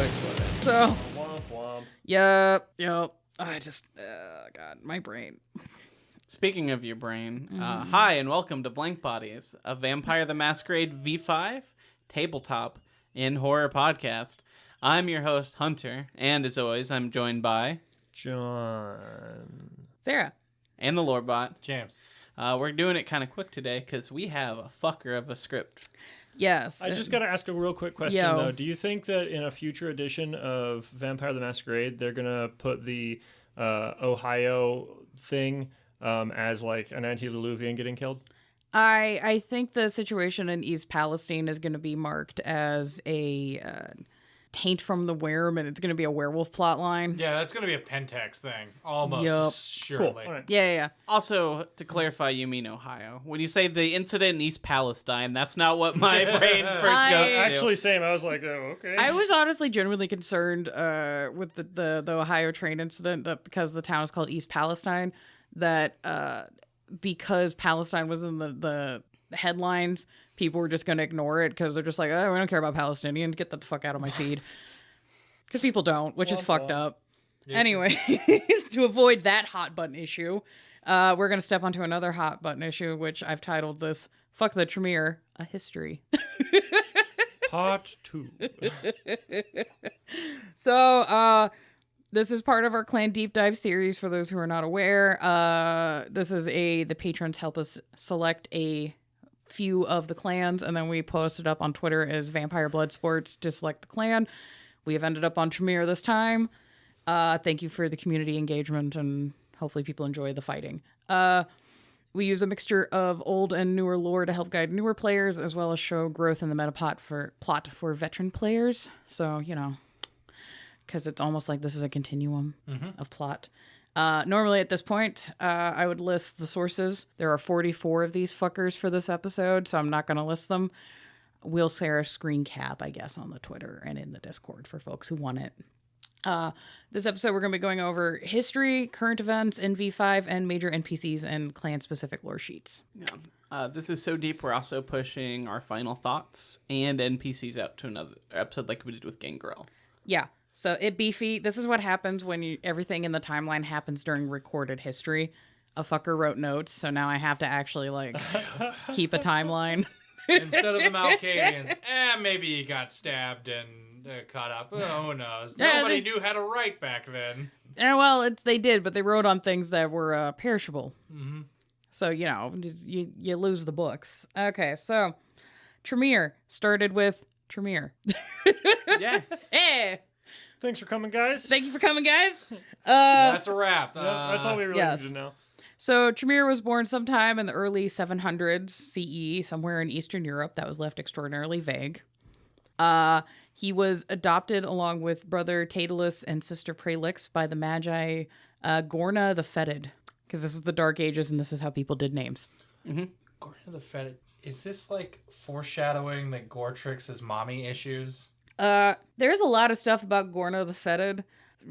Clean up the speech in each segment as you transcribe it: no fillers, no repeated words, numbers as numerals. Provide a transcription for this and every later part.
exploded. So, Womp womp. yep. I just, God, my brain. Speaking of your brain, hi and welcome to Blankbodies, a Vampire the Masquerade V5 tabletop in horror podcast. I'm your host, Hunter, and as always, I'm joined by John. Sarah. And the Lorebot. James. We're doing it kind of quick today because we have a fucker of a script. Yes. I just got to ask a real quick question, Yo. though. Do you think that in a future edition of Vampire the Masquerade, they're going to put the Ohio thing as like an antediluvian getting killed? I think the situation in East Palestine is going to be marked as a taint from the worm, and it's going to be a werewolf plot line. Yeah, that's going to be a Pentax thing. Almost Yup. surely. Cool. All right. Yeah. Also, to clarify, you mean Ohio. When you say the incident in East Palestine, that's not what my brain first goes to. Actually, same. I was like, oh, okay. I was honestly genuinely concerned with the Ohio train incident that because the town is called East Palestine, that because Palestine was in the headlines, people were just going to ignore it because they're just like, oh, we don't care about Palestinians. Get the fuck out of my feed. Because people don't, which is fucked up. Yeah. Anyway, to avoid that hot button issue, we're going to step onto another hot button issue, which I've titled this, Fuck the Tremere, a History. Part 2. So, this is part of our Clan Deep Dive series, for those who are not aware. This is the patrons help us select a few of the clans, and then we post it up on Twitter as Vampire Blood Sports to select the clan. We have ended up on Tremere this time. Thank you for the community engagement, and hopefully people enjoy the fighting. We use a mixture of old and newer lore to help guide newer players, as well as show growth in the meta plot for veteran players. So, because it's almost like this is a continuum of plot. Normally at this point, I would list the sources. There are 44 of these fuckers for this episode, so I'm not going to list them. We'll share a screen cap, I guess, on the Twitter and in the Discord for folks who want it. This episode, we're going to be going over history, current events in V5, and major NPCs and clan-specific lore sheets. Yeah. This is so deep, we're also pushing our final thoughts and NPCs out to another episode like we did with Gangrel. Yeah. So it beefy. This is what happens when everything in the timeline happens during recorded history. A fucker wrote notes, so now I have to actually keep a timeline. Instead of the Malkavians, maybe he got stabbed and caught up. Oh, who knows? Nobody knew how to write back then. Yeah, well, they did, but they wrote on things that were perishable. Mm-hmm. So, you lose the books. Okay, so Tremere started with Tremere. Yeah. Hey! Thanks for coming, guys. Thank you for coming, guys. That's a wrap. That's all we really need to know. So Tremere was born sometime in the early 700s CE, somewhere in Eastern Europe. That was left extraordinarily vague. He was adopted along with brother Tatalus and sister Pralix by the Magi Gorna the Fetid, because this was the Dark Ages and this is how people did names. Mm-hmm. Gorna the Fetid. Is this like foreshadowing that Gortrix's mommy issues? There's a lot of stuff about Gorna the Fetid.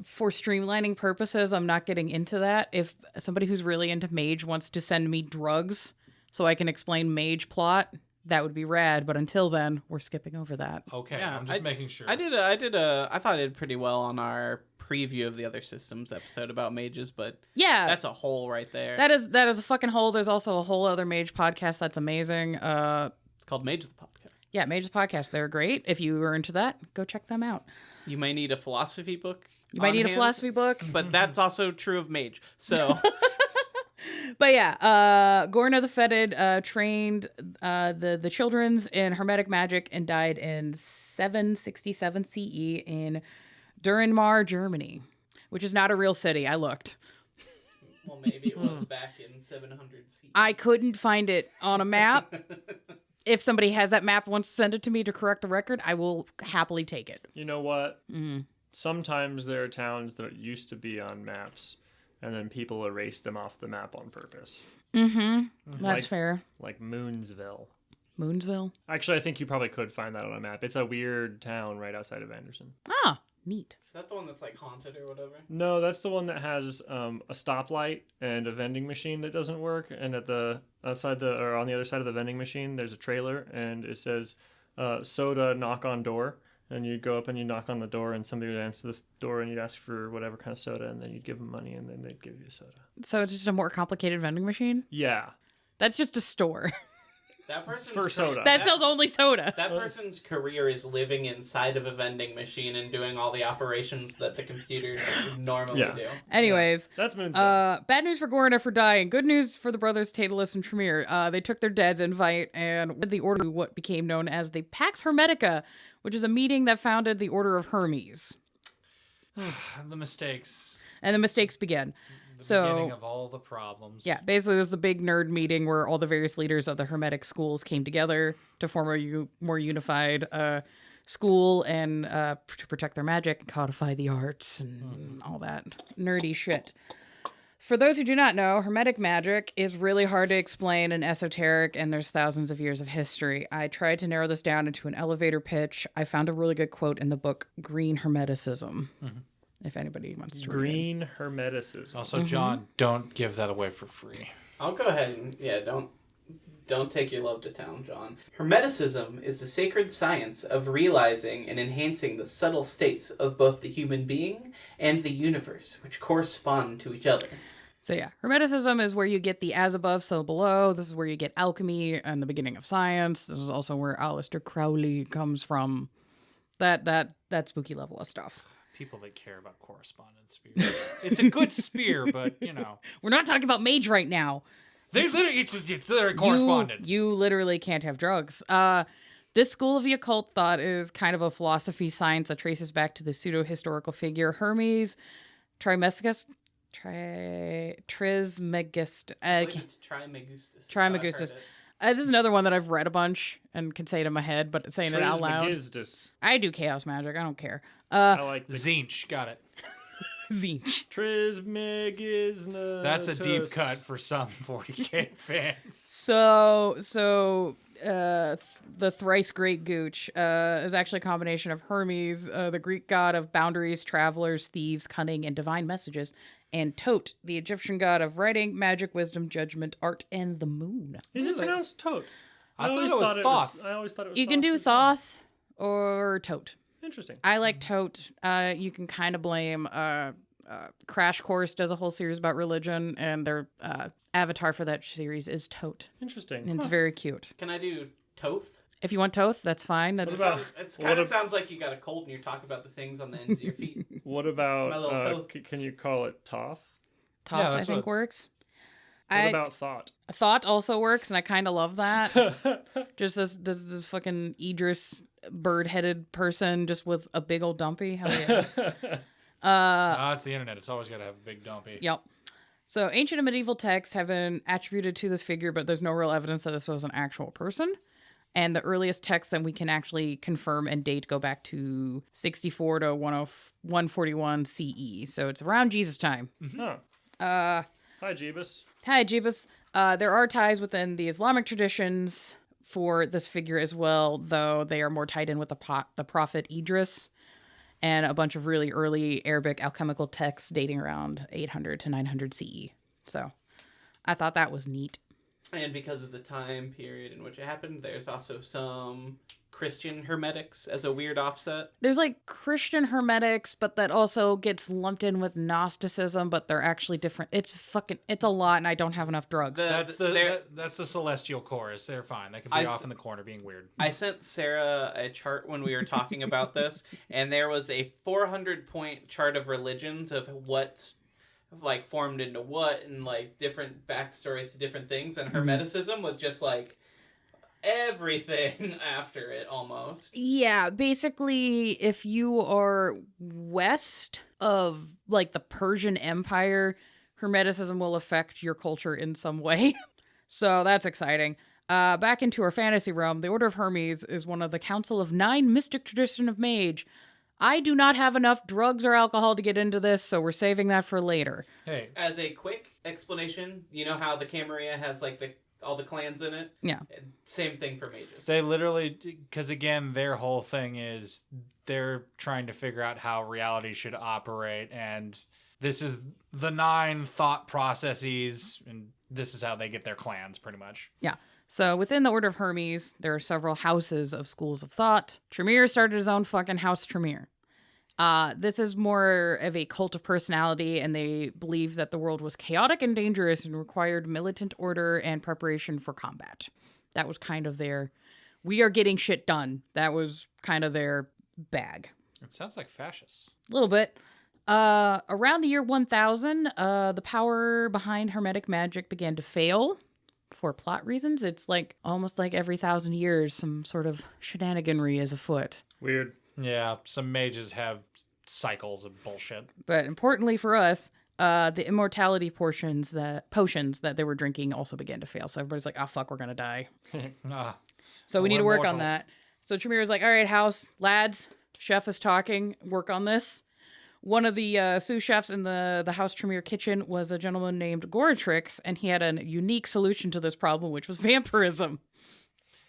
For streamlining purposes, I'm not getting into that. If somebody who's really into mage wants to send me drugs so I can explain mage plot, that would be rad. But until then, we're skipping over that. Okay, Yeah, I'm just making sure. I thought I did pretty well on our preview of the other systems episode about mages, but Yeah, that's a hole right there. that is a fucking hole. There's also a whole other mage podcast that's amazing. It's called Mage the Podcast. Yeah, Mage's podcast. They're great. If you are into that, go check them out. You may need a philosophy book. You might need a philosophy book. But that's also true of Mage. So, But yeah, Gorna the Fetid trained the children's in hermetic magic and died in 767 CE in Durenmar, Germany, which is not a real city. I looked. well, maybe it was back in 700 CE. I couldn't find it on a map. If somebody has that map, wants to send it to me to correct the record, I will happily take it. You know what? Sometimes there are towns that used to be on maps, and then people erase them off the map on purpose. That's fair. Like Moonsville. Moonsville? Actually, I think you probably could find that on a map. It's a weird town right outside of Anderson. Ah, neat. Is that the one that's like haunted or whatever? No, that's the one that has a stoplight and a vending machine that doesn't work. And at the on the other side of the vending machine, there's a trailer, and it says "soda knock on door." And you'd go up and you knock on the door, and somebody would answer the door, and you'd ask for whatever kind of soda, and then you'd give them money, and then they'd give you a soda. So it's just a more complicated vending machine? Yeah. That's just a store. That person's For soda. That sells only soda. That person's career is living inside of a vending machine and doing all the operations that the computers normally do. Anyways, That's Moon's bad news for Gorna for dying. Good news for the brothers Daedalus and Tremere. They took their dad's invite and the order to what became known as the Pax Hermetica, which is a meeting that founded the Order of Hermes. The mistakes. And the mistakes began. The beginning of all the problems. Yeah, basically this is a big nerd meeting where all the various leaders of the Hermetic schools came together to form a more unified school and to protect their magic and codify the arts and all that nerdy shit. For those who do not know, Hermetic magic is really hard to explain and esoteric, and there's thousands of years of history. I tried to narrow this down into an elevator pitch. I found a really good quote in the book Green Hermeticism. If anybody wants to read it. Green Hermeticism. Also, John, don't give that away for free. I'll go ahead and don't take your love to town, John. Hermeticism is the sacred science of realizing and enhancing the subtle states of both the human being and the universe, which correspond to each other. So yeah, Hermeticism is where you get the as above, so below. This is where you get alchemy and the beginning of science. This is also where Aleister Crowley comes from. That spooky level of stuff. People that care about correspondence spear. It's a good spear, but, We're not talking about mage right now. They literally, it's literally correspondence. You literally can't have drugs. This school of the occult thought is kind of a philosophy science that traces back to the pseudo-historical figure Hermes Trismegistus. Trismegistus. I think it's Trismegistus. This is another one that I've read a bunch and can say it in my head, but saying it out loud. I do chaos magic. I don't care. I like Zinch. Got it. Zinch. Trismegistus. That's a deep cut for some 40K fans. So the thrice great Gooch is actually a combination of Hermes, the Greek god of boundaries, travelers, thieves, cunning, and divine messages, and Tot, the Egyptian god of writing, magic, wisdom, judgment, art, and the moon. Is it pronounced Tot? I thought it was Thoth. I always thought it was You can do Thoth or Tot. Interesting. I like Tot. You can kind of blame Crash Course does a whole series about religion, and their avatar for that series is Tot. Interesting. And it's very cute. Can I do Toth? If you want Toth, that's fine. It kind of sounds like you got a cold and you're talking about the things on the ends of your feet. What about, can you call it Toth? Toth, I think, works. What about Thought? Thought also works, and I kind of love that. Just this fucking Idris bird-headed person just with a big old dumpy. Hell yeah. It's the internet. It's always got to have a big dumpy. Yep. So ancient and medieval texts have been attributed to this figure, but there's no real evidence that this was an actual person. And the earliest texts that we can actually confirm and date go back to 64 to 141 CE. So it's around Jesus' time. Huh. Hi, Jeebus. Hi, Jeebus. There are ties within the Islamic traditions for this figure as well, though they are more tied in with the prophet Idris and a bunch of really early Arabic alchemical texts dating around 800 to 900 CE. So I thought that was neat. And because of the time period in which it happened, there's also some Christian hermetics as a weird offset. There's like Christian hermetics, but that also gets lumped in with Gnosticism, but they're actually different. It's a lot, and I don't have enough drugs. That's the celestial chorus. They're fine. They can be off in the corner being weird. I sent Sarah a chart when we were talking about this, and there was a 400-point chart of religions of what like formed into what and like different backstories to different things, and Hermeticism was just like everything after it almost. Yeah, basically if you are west of like the Persian Empire, Hermeticism will affect your culture in some way. So that's exciting. Back into our fantasy realm, the Order of Hermes is one of the Council of 9 mystic tradition of mage. I do not have enough drugs or alcohol to get into this, so we're saving that for later. Hey, as a quick explanation, you know how the Camarilla has like all the clans in it? Yeah. Same thing for mages. They literally, because again, their whole thing is they're trying to figure out how reality should operate, and this is the 9 thought processes, and this is how they get their clans, pretty much. Yeah. So within the Order of Hermes, there are several houses of schools of thought. Tremere started his own fucking house Tremere. This is more of a cult of personality, and they believe that the world was chaotic and dangerous and required militant order and preparation for combat. That was kind of their, we are getting shit done. That was kind of their bag. It sounds like fascists. A little bit. Around the year 1000, the power behind Hermetic magic began to fail for plot reasons. It's like almost like every 1,000 years, some sort of shenaniganry is afoot. Weird. Yeah, some mages have cycles of bullshit. But importantly for us, the immortality potions that they were drinking also began to fail. So everybody's like, oh, fuck, we're going to die. So we need to work on that. So Tremere's like, all right, house, lads, chef is talking, work on this. One of the sous chefs in the House Tremere kitchen was a gentleman named Goratrix, and he had a unique solution to this problem, which was vampirism.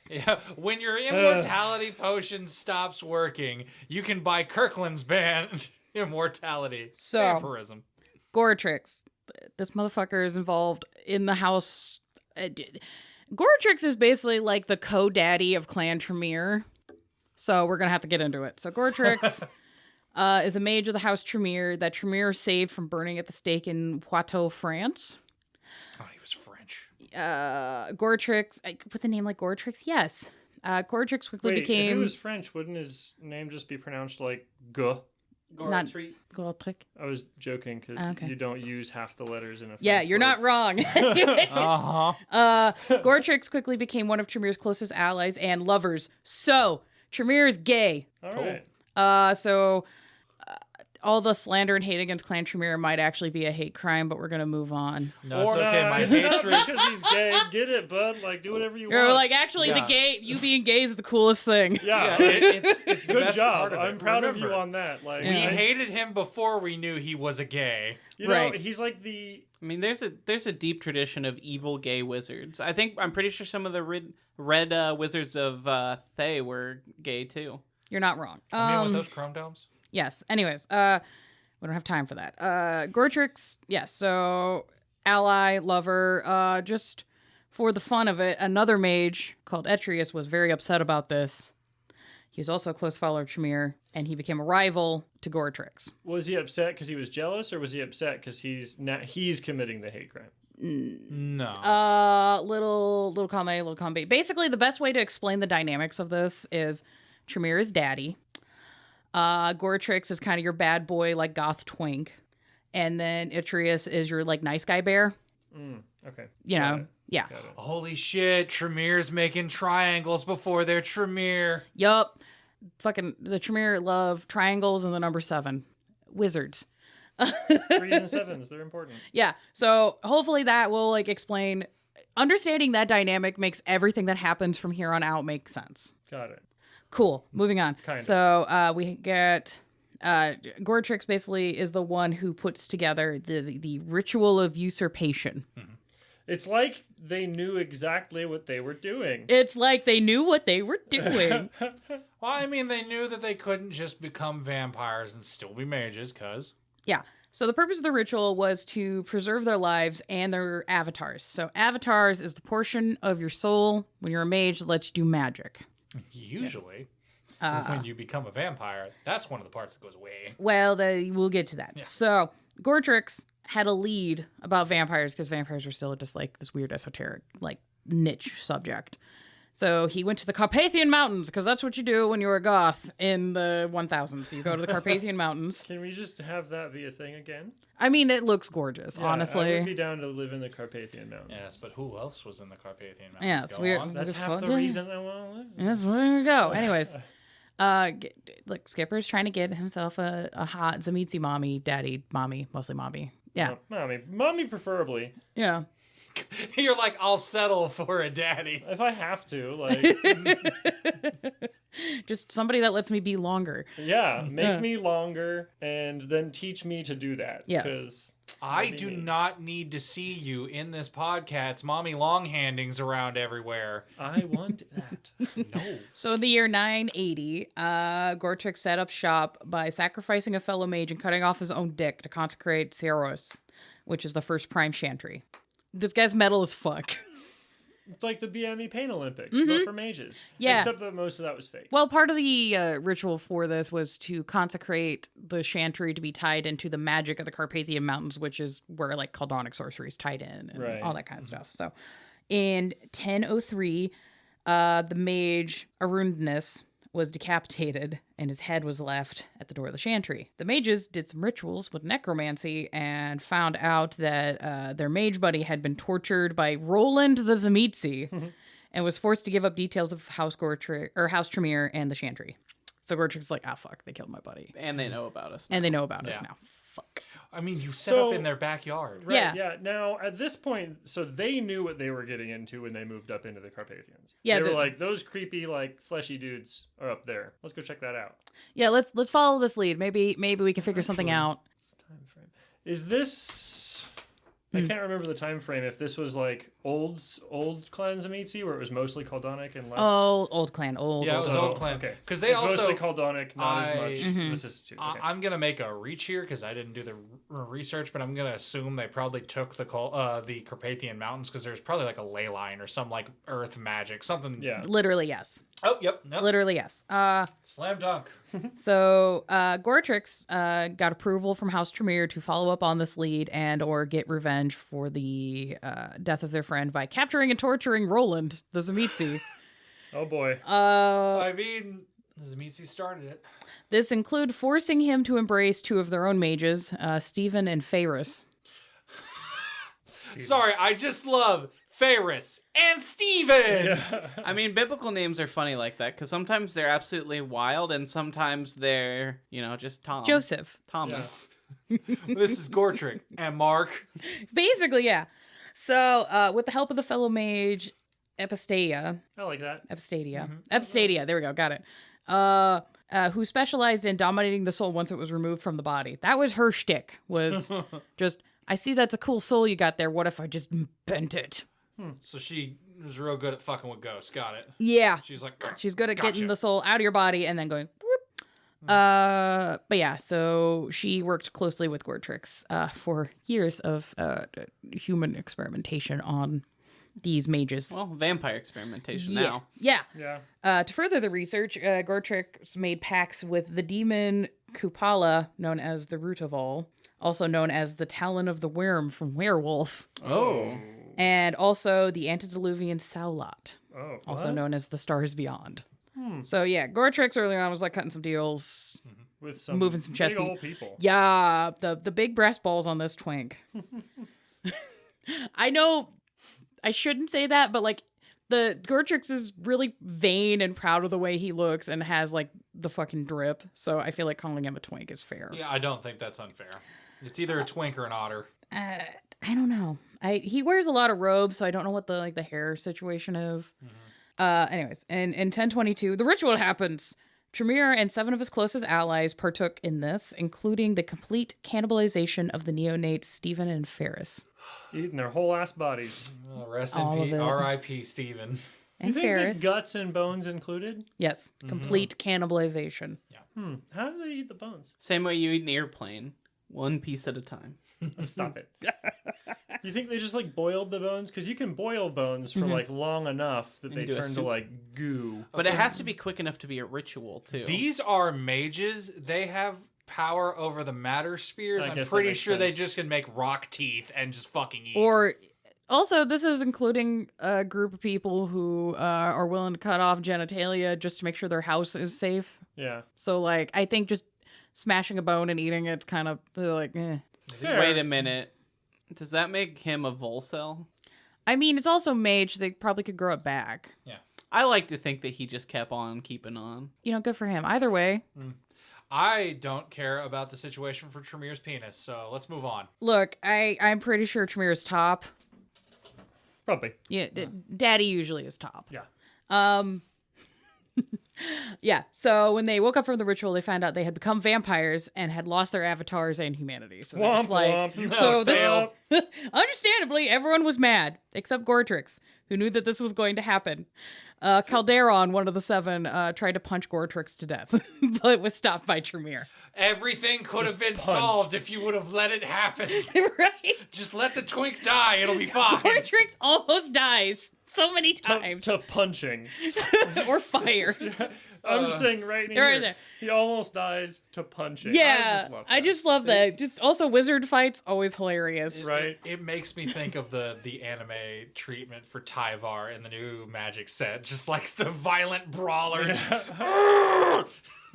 Yeah, when your immortality potion stops working, you can buy Kirkland's band Immortality. So, Vampirism. Goratrix, this motherfucker is involved in the house. Goratrix is basically like the co-daddy of Clan Tremere. So we're going to have to get into it. So Goratrix is a mage of the House Tremere that Tremere saved from burning at the stake in Poitou, France. Oh, he was French. Goratrix, with a name like Goratrix, yes. Goratrix quickly became... if he was French, wouldn't his name just be pronounced like G? Goratrix. I was joking because you don't use half the letters in a French Yeah, you're word. not wrong. Goratrix quickly became one of Tremere's closest allies and lovers. So, Tremere is gay. All right. So all the slander and hate against Clan Tremere might actually be a hate crime, but we're going to move on. No, it's okay. My hatred. Because he's gay. Get it, bud. Like, do whatever you You're want. like, actually, you being gay is the coolest thing. Yeah, it's the good best job. part of it. I'm proud of Remember, you on that. Like, we hated him before we knew he was a gay. you know, Right. he's like the... I mean, there's a deep tradition of evil gay wizards. I'm pretty sure some of the red wizards of Thay were gay too. You're not wrong. I mean, with those chrome domes. Yes. Anyways, we don't have time for that. Goratrix, yes. So ally, lover, just for the fun of it, another mage called Etrius was very upset about this. He was also a close follower of Tremere, and he became a rival to Goratrix. Was he upset because he was jealous, or was he upset because he's committing the hate crime? No. Little column B. Basically, the best way to explain the dynamics of this is Tremere is daddy. Goratrix is kind of your bad boy, like goth twink. And then Etrius is your, like, nice guy bear. Okay. You Got know? it. Yeah. Got it. Holy shit, Tremere's making triangles before they're Tremere. Yup. Fucking the Tremere love triangles and the number 7. Wizards. 3s and 7s, they're important. Yeah. So hopefully that will, like, explain. Understanding that dynamic makes everything that happens from here on out make sense. Got it. Cool. Moving on. Kind of. So we get Goratrix basically is the one who puts together the ritual of usurpation. It's like they knew exactly what they were doing. It's like they knew what they were doing. Well, I mean, they knew that they couldn't just become vampires and still be mages, cuz. Yeah. So the purpose of the ritual was to preserve their lives and their avatars. So avatars is the portion of your soul when you're a mage that lets you do magic. Usually, when you become a vampire, that's one of the parts that goes away. Well, we'll get to that. Yeah. So Goratrix had a lead about vampires because vampires are still just like this weird esoteric, like, niche subject. So he went to the Carpathian Mountains because that's what you do when you're a goth in the 1000s. You go to the Carpathian Mountains. Can we just have that be a thing again? I mean, it looks gorgeous, honestly. I would be down to live in the Carpathian Mountains. Yes, but who else was in the Carpathian Mountains? Yes, Go we're- on. That's half the reason I want to live. That's where we go. Anyways, look, Skipper's trying to get himself a hot Zamitzi mommy, daddy, mommy, mostly mommy. Yeah. Mommy preferably. Yeah. You're like, I'll settle for a daddy. If I have to, like, Just somebody that lets me be longer. yeah, make me longer and then teach me to do that. Yes. 'Cause I that'd be do me. not need to see you in this podcast, mommy longhandings around everywhere. I want that. No. So in the year 980, Goratrix set up shop by sacrificing a fellow mage and cutting off his own dick to consecrate Ceros, which is the first prime chantry. This guy's metal as fuck. It's like the BME Pain Olympics, but for mages. Yeah. Except that most of that was fake. Well, part of the ritual for this was to consecrate the chantry to be tied into the magic of the Carpathian Mountains, which is where like Caldonic sorcery is tied in and all that kind of stuff. So in 1003, the mage Arundness was decapitated and his head was left at the door of the chantry. The mages did some rituals with necromancy and found out that their mage buddy had been tortured by Roland the Zamitzi and was forced to give up details of House Tremere and the chantry. So Gortrik's like, fuck, they killed my buddy. And they know about us now. And they know about us now. Fuck. I mean, you set up in their backyard. Right, Yeah. Now, at this point, so they knew what they were getting into when they moved up into the Carpathians. Yeah, they were like, those creepy, like, fleshy dudes are up there. Let's go check that out. Yeah, let's follow this lead. Maybe we can figure something out. Time frame. Is this... I can't remember the time frame. If this was like old Clan Zamitzi, where it was mostly Caldonic and less. Oh, old clan, old. Yeah, it old. was Old Clan. Okay, Because they it's also mostly Caldonic, not as much vicissitude. Okay. I'm gonna make a reach here because I didn't do the research, but I'm gonna assume they probably took the Carpathian Mountains because there's probably like a ley line or some like earth magic, something. Yeah. Literally, yes. Oh, yep. Literally, yes. Slam dunk. So Gortrix got approval from House Tremere to follow up on this lead and or get revenge for the death of their friend by capturing and torturing Roland the Zamitzi. Oh boy. I mean, Zamitzi started it. This include forcing him to embrace two of their own mages, Stephen and Ferris. Sorry, I just love Ferris and Steven. I mean, biblical names are funny like that because sometimes they're absolutely wild and sometimes they're, just Tom. Joseph. Thomas. This is Gortrick and Mark. Basically, yeah. So with the help of the fellow mage Epistadia, I like that. Epistadia, there we go, got it. Who specialized in dominating the soul once it was removed from the body. That was her shtick, was just, I see that's a cool soul you got there. What if I just bent it? So she was real good at fucking with ghosts. Got it. Yeah. She's like, She's good at gotcha. getting the soul out of your body and then going, whoop. But yeah, so she worked closely with Gortrix for years of human experimentation on these mages. Well, vampire experimentation now. Yeah. Yeah. To further the research, Gortrix made pacts with the demon Kupala, known as the Root of All, also known as the Talon of the Worm from Werewolf, Oh. and also the antediluvian Saulat, Oh. also what? known as the Stars Beyond. So yeah, Gortrix early on was like cutting some deals, With some moving some chess big pieces. old people. Yeah, the big brass balls on this twink. I know I shouldn't say that, but like the Gortrix is really vain and proud of the way he looks and has like the fucking drip. So I feel like calling him a twink is fair. yeah, I don't think that's unfair. It's either a twink or an otter. I don't know. He wears a lot of robes, so I don't know what the hair situation is. Anyways, in 1022, the ritual happens. Tremere and 7 of his closest allies partook in this, including the complete cannibalization of the neonates Stephen and Ferris. Eating their whole ass bodies. Rest All in of peace. it. R.I.P. Stephen. And You think Ferris. the guts and bones included? Yes, complete cannibalization. How do they eat the bones? Same way you eat an airplane, one piece at a time. Stop it. You think they just like boiled the bones? Because you can boil bones for like long enough that they Into a turn to soup. like goo. But it has to be quick enough to be a ritual, too. These are mages. They have power over the matter spheres. I I'm guess that pretty makes sure they sense. just can make rock teeth and just fucking eat. Or also, this is including a group of people who are willing to cut off genitalia just to make sure their house is safe. Yeah. So, like, I think just smashing a bone and eating it's kind of like, eh. Fair. Wait a minute. Does that make him a Volcel? I mean, it's also mage. They probably could grow it back. yeah. I like to think that he just kept on keeping on. You know, good for him. Either way, I don't care about the situation for Tremere's penis, so let's move on. look, I'm pretty sure Tremere's top. Probably. Yeah, Daddy usually is top. Yeah. Yeah, so when they woke up from the ritual, they found out they had become vampires and had lost their avatars and humanity. So they're Womp just like, womp. You so this, failed. understandably, everyone was mad except Gortrix, who knew that this was going to happen. Calderon, one of the 7, tried to punch Gortrix to death, but was stopped by Tremere. Everything could have been punch. solved if you would have let it happen. Right? Just let the twink die. It'll be fine. Gortrix almost dies so many times. to punching. Or fire. I'm just saying right They're here. right there. He almost dies to punching. Yeah, I just love that. Just also wizard fights, always hilarious. Right. It makes me think of the anime treatment for Tyvar in the new Magic set, just like the violent brawler.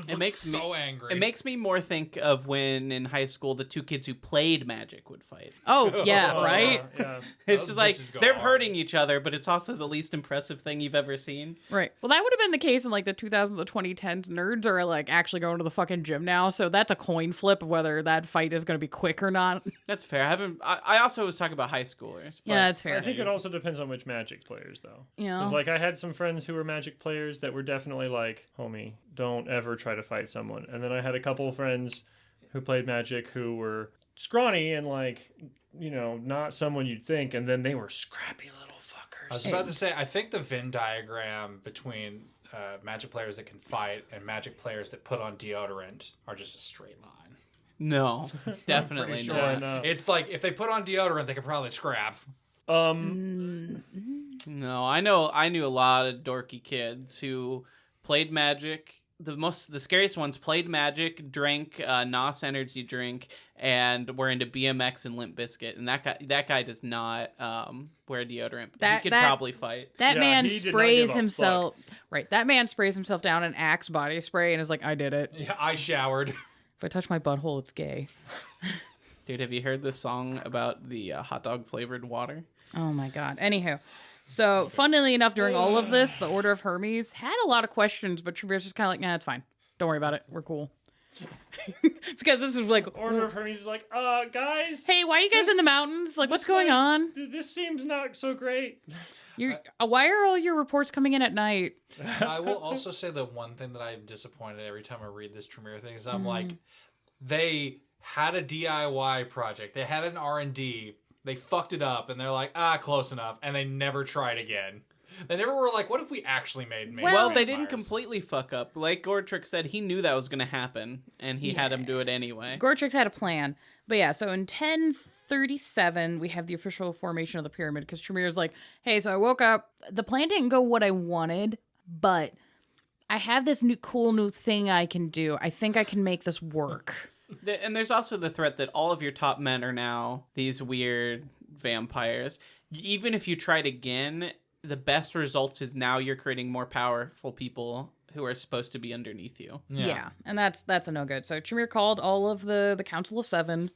It makes me so angry. It makes me more think of when in high school the two kids who played Magic would fight. Oh, yeah, right? Yeah. It's Those like bitches go they're hard. hurting each other, but it's also the least impressive thing you've ever seen. Right. Well, that would have been the case in like the 2010s. Nerds are like actually going to the fucking gym now, so that's a coin flip of whether that fight is going to be quick or not. That's fair. I also was talking about high schoolers. But Yeah, that's fair. I think it also depends on which Magic players, though. Yeah. 'Cause, like, I had some friends who were Magic players that were definitely like, homie, don't ever try to fight someone. And then I had a couple of friends who played Magic who were scrawny and, like, you know, not someone you'd think. And then they were scrappy little fuckers. I was about to say, I think the Venn diagram between Magic players that can fight and Magic players that put on deodorant are just a straight line. no, definitely Pretty sure. not. Yeah, no. It's like if they put on deodorant, they could probably scrap. No, I knew a lot of dorky kids who played Magic. The scariest ones played Magic, drank NOS energy drink, and were into BMX and Limp Bizkit. And that guy does not wear deodorant. But he could probably fight. That Yeah, man he did not sprays give a himself. Right. That man sprays himself down in Axe body spray and is like, I did it. Yeah, I showered. If I touch my butthole, it's gay. Dude, have you heard this song about the hot dog flavored water? Oh my God. Anywho. So, funnily enough, during all of this, the Order of Hermes had a lot of questions, but Tremere's just kind of like, nah, it's fine. Don't worry about it. We're cool. Because this is like, Order of Hermes is like, guys. hey, why are you guys in the mountains? Like, what's going on? This seems not so great. Why are all your reports coming in at night? I will also say the one thing that I'm disappointed every time I read this Tremere thing is I'm like, they had a DIY project. They had an R&D. They fucked it up, and they're like, close enough, and they never tried again. They never were like, what if we actually made Well, they vampires? didn't completely fuck up. Like Gortrix said, he knew that was going to happen, and he had him do it anyway. Gortrix had a plan. But yeah, so in 1037, we have the official formation of the pyramid, because Tremere's like, hey, so I woke up. The plan didn't go what I wanted, but I have this cool new thing I can do. I think I can make this work. And there's also the threat that all of your top men are now these weird vampires. Even if you tried again, the best results is now you're creating more powerful people who are supposed to be underneath you. Yeah, and that's a no good. So Tremere called all of the Council of Seven.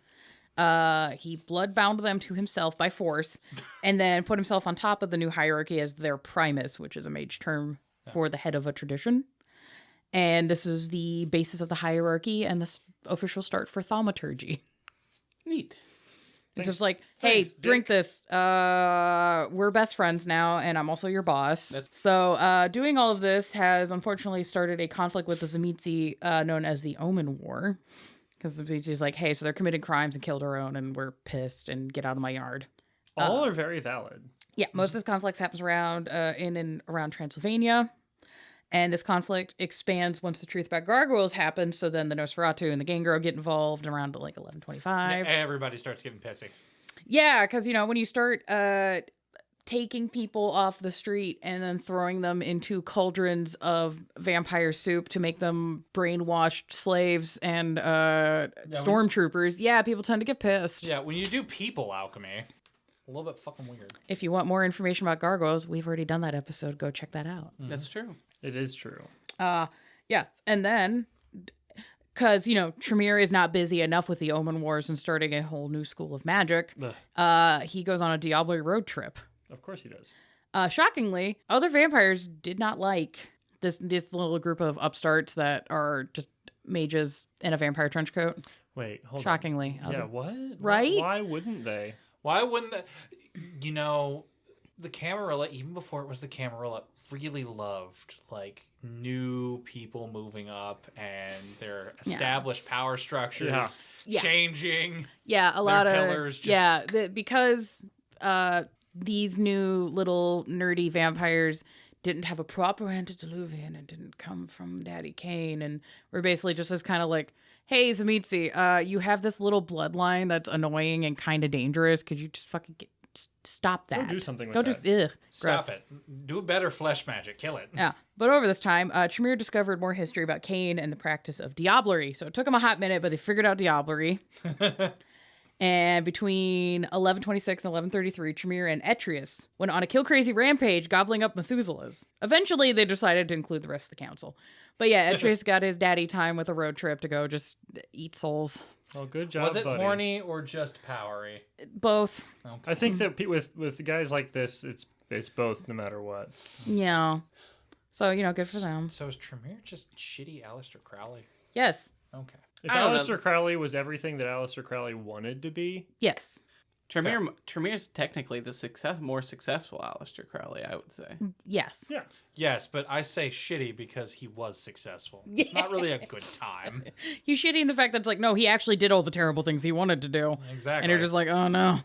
He blood bound them to himself by force, and then put himself on top of the new hierarchy as their primus, which is a mage term for the head of a tradition. And this is the basis of the hierarchy and the official start for thaumaturgy. Neat. It's just like, hey, Thanks, drink this. We're best friends now, and I'm also your boss. So doing all of this has unfortunately started a conflict with the Tzimisce known as the Omen War. Because the Tzimisce's like, hey, so they're committing crimes and killed our own, and we're pissed, and get out of my yard. All are very valid. Yeah, most of this conflict happens around in and around Transylvania. And this conflict expands once the truth about gargoyles happens. So then the Nosferatu and the Gangro get involved around like 1125. Everybody starts getting pissy. Yeah, because, you know, when you start taking people off the street and then throwing them into cauldrons of vampire soup to make them brainwashed slaves and stormtroopers, people tend to get pissed. Yeah, when you do people alchemy, a little bit fucking weird. If you want more information about gargoyles, we've already done that episode. Go check that out. That's true. It is true. Yeah, and then, because, you know, Tremere is not busy enough with the Omen Wars and starting a whole new school of magic, he goes on a Diablo road trip. Of course he does. Shockingly, other vampires did not like this little group of upstarts that are just mages in a vampire trench coat. Wait, hold Shockingly. on. Yeah, what? Right? Why wouldn't they? Why wouldn't you know, the Camarilla, even before it was the Camarilla, really loved like new people moving up and their established power structures changing. Yeah, a lot of pillars just... because these new little nerdy vampires didn't have a proper antediluvian and didn't come from Daddy Kane, and we're basically just this kind of like, hey, Tzimisce, you have this little bloodline that's annoying and kind of dangerous. Could you just fucking stop that. Don't do something with Don't that. just, ugh, gross. Stop it. Do better flesh magic. Kill it. Yeah. But over this time, Tremere discovered more history about Cain and the practice of diablerie. So it took them a hot minute, but they figured out diablerie. And between 1126 and 1133, Tremere and Etrius went on a kill-crazy rampage, gobbling up Methuselahs. Eventually, they decided to include the rest of the council. But yeah, Etrius got his daddy time with a road trip to go just eat souls. Oh, good job, Was it buddy. horny or just powery? Both. I think that with guys like this, it's both, no matter what. Yeah. So, good for them. So is Tremere just shitty Aleister Crowley? Yes. Okay. If I don't know. Aleister Crowley was everything that Aleister Crowley wanted to be, Yes. Tremere's technically the more successful Aleister Crowley, I would say. Yes. yeah. Yes, but I say shitty because he was successful. It's not really a good time. You shitting the fact that it's like, no, he actually did all the terrible things he wanted to do. Exactly. And you're just like, oh no.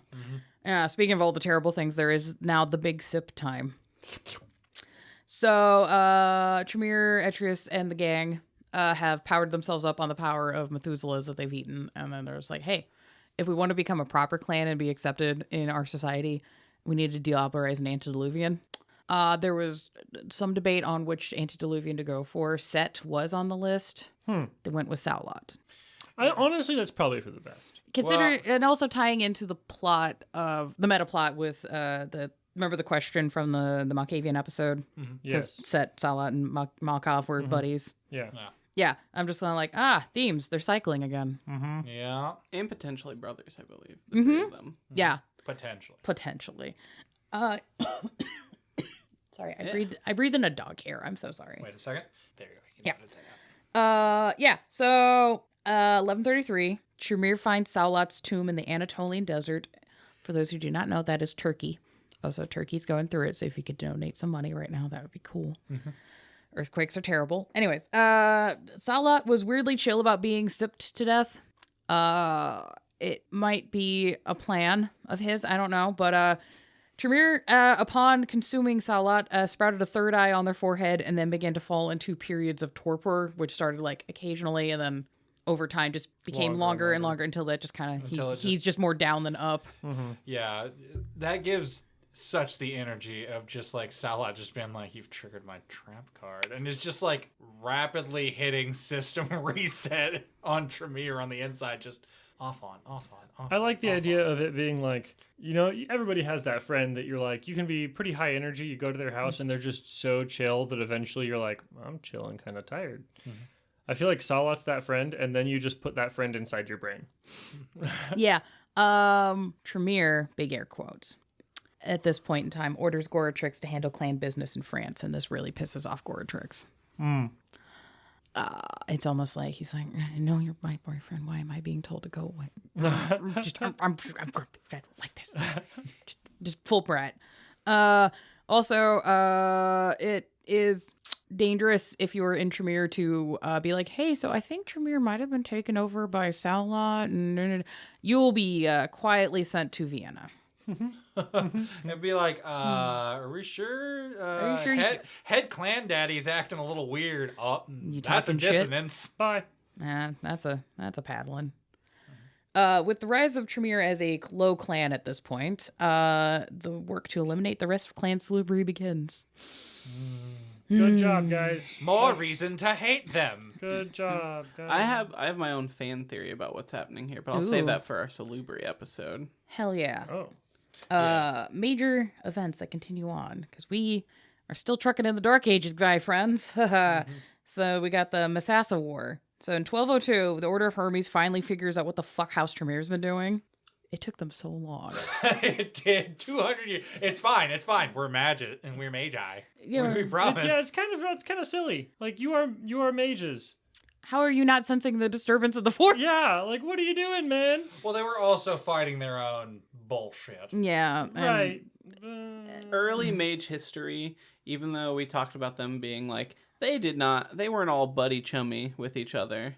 Yeah, speaking of all the terrible things, there is now the big sip time. So, Tremere, Etrius, and the gang have powered themselves up on the power of Methuselahs that they've eaten. And then they're just like, hey, if we want to become a proper clan and be accepted in our society, we need to diablerize an antediluvian. There was some debate on which antediluvian to go for. Set was on the list. They went with Saulot. Honestly, that's probably for the best. And also tying into the plot of the meta plot with remember the question from the Malkavian episode? Yes. Set, Salat, and Malkav were buddies. Yeah. Yeah, I'm just kind of like, themes. They're cycling again. Yeah. And potentially brothers, I believe. The three of them. Yeah, Potentially. Sorry, I breathed in a dog hair. I'm so sorry. Wait a second. There you go. You can edit that out. So 1133, Tremere finds Saulot's tomb in the Anatolian desert. For those who do not know, that is Turkey. Also, Turkey's going through it, so if you could donate some money right now, that would be cool. Earthquakes are terrible. Anyways, Saulot was weirdly chill about being sipped to death. It might be a plan of his, I don't know, but Tremere, upon consuming Saulot, sprouted a third eye on their forehead and then began to fall into periods of torpor, which started like occasionally and then over time just became longer and longer until that just kind of, he's just more down than up. Yeah, that gives such the energy of just like Saulot just being like, you've triggered my trap card. And it's just like rapidly hitting system reset on Tremere on the inside, just off on. I like the idea of it being like, everybody has that friend that you're like, you can be pretty high energy. You go to their house and they're just so chill that eventually you're like, I'm chilling, kind of tired. I feel like Saulot's that friend, and then you just put that friend inside your brain. Yeah. Tremere, big air quotes, at this point in time, orders Goratrix to handle clan business in France, and this really pisses off Goratrix. It's almost like he's like, I know you're my boyfriend. Why am I being told to go away? I'm like this. Just full brat. Also, it is dangerous if you're in Tremere to be like, hey, so I think Tremere might have been taken over by Saulot, and you'll be quietly sent to Vienna. It'd be like, are we sure? Are you sure head clan daddy's acting a little weird. Oh, You that's a talking shit? dissonance. Bye. That's a paddling. With the rise of Tremere as a low clan at this point, the work to eliminate the rest of clan salubri begins. Good job, guys. More reason to hate them. Good job, guys. I have my own fan theory about what's happening here, but I'll save that for our salubri episode. Hell yeah. Oh. Major events that continue on, because we are still trucking in the Dark Ages, my friends. So we got the Masasa War. So in 1202, the Order of Hermes finally figures out what the fuck House Tremere's been doing. It took them so long. It did 200 years. It's fine. We're magi and we're magi. We promise. Yeah, it's kind of silly. Like you are mages. How are you not sensing the disturbance of the force? Yeah, like what are you doing, man? Well, they were also fighting their own bullshit. Yeah. Right. Early mage history, even though we talked about them being like, they weren't all buddy chummy with each other.